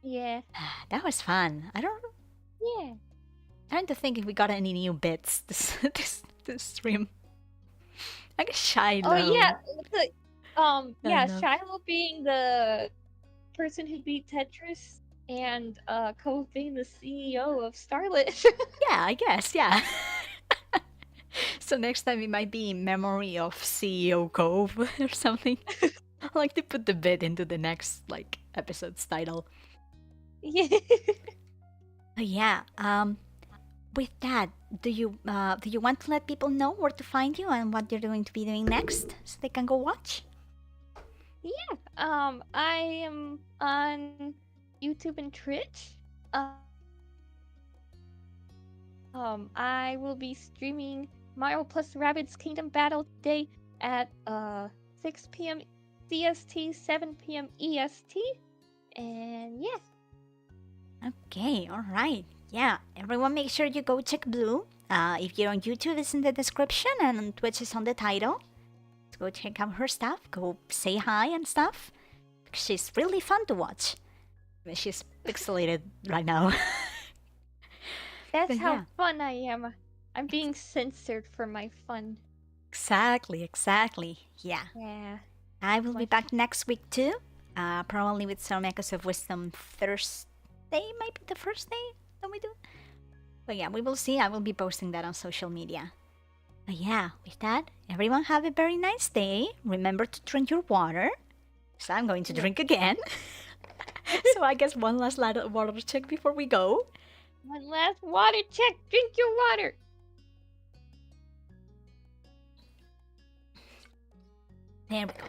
Yeah. That was fun. Yeah. Trying to think if we got any new bits this stream. I guess Shiloh. Oh yeah. Yeah, know. Shiloh being the person who beat Tetris and Cove being the CEO of Starlit. Yeah, I guess, yeah. So next time it might be in memory of CEO Cove or something. I like to put the bit into the next like episode's title. Yeah. But yeah. With that, do you want to let people know where to find you and what you're going to be doing next, so they can go watch? Yeah. I am on YouTube and Twitch. I will be streaming Mario plus Rabbids Kingdom Battle today at 6 p.m. CST, 7 p.m. EST, and yeah. Okay, all right. Yeah, everyone, make sure you go check Blue. If you're on YouTube, it's in the description, and on Twitch is on the title. So go check out her stuff. Go say hi and stuff. She's really fun to watch. I mean, she's pixelated right now. That's But how yeah. fun I am. I'm being censored for my fun. Exactly. Yeah. Yeah. I will be My- back next week too. Probably with some Echoes of Wisdom Thursday. Might be the first day that we do. But yeah, we will see. I will be posting that on social media. But yeah, with that, everyone have a very nice day. Remember to drink your water. So I'm going to drink again. So I guess one last water check before we go. One last water check. Drink your water. There we go.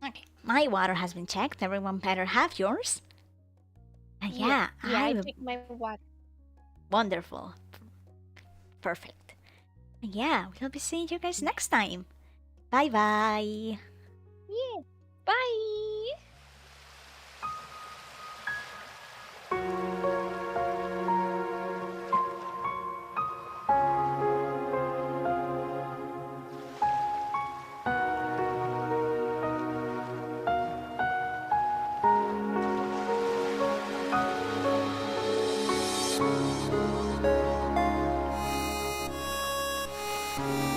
Okay, my water has been checked. Everyone better have yours. Yeah, I drink my water. Wonderful. Perfect. Yeah, we'll be seeing you guys next time. Bye bye. Yeah. Bye. Bye.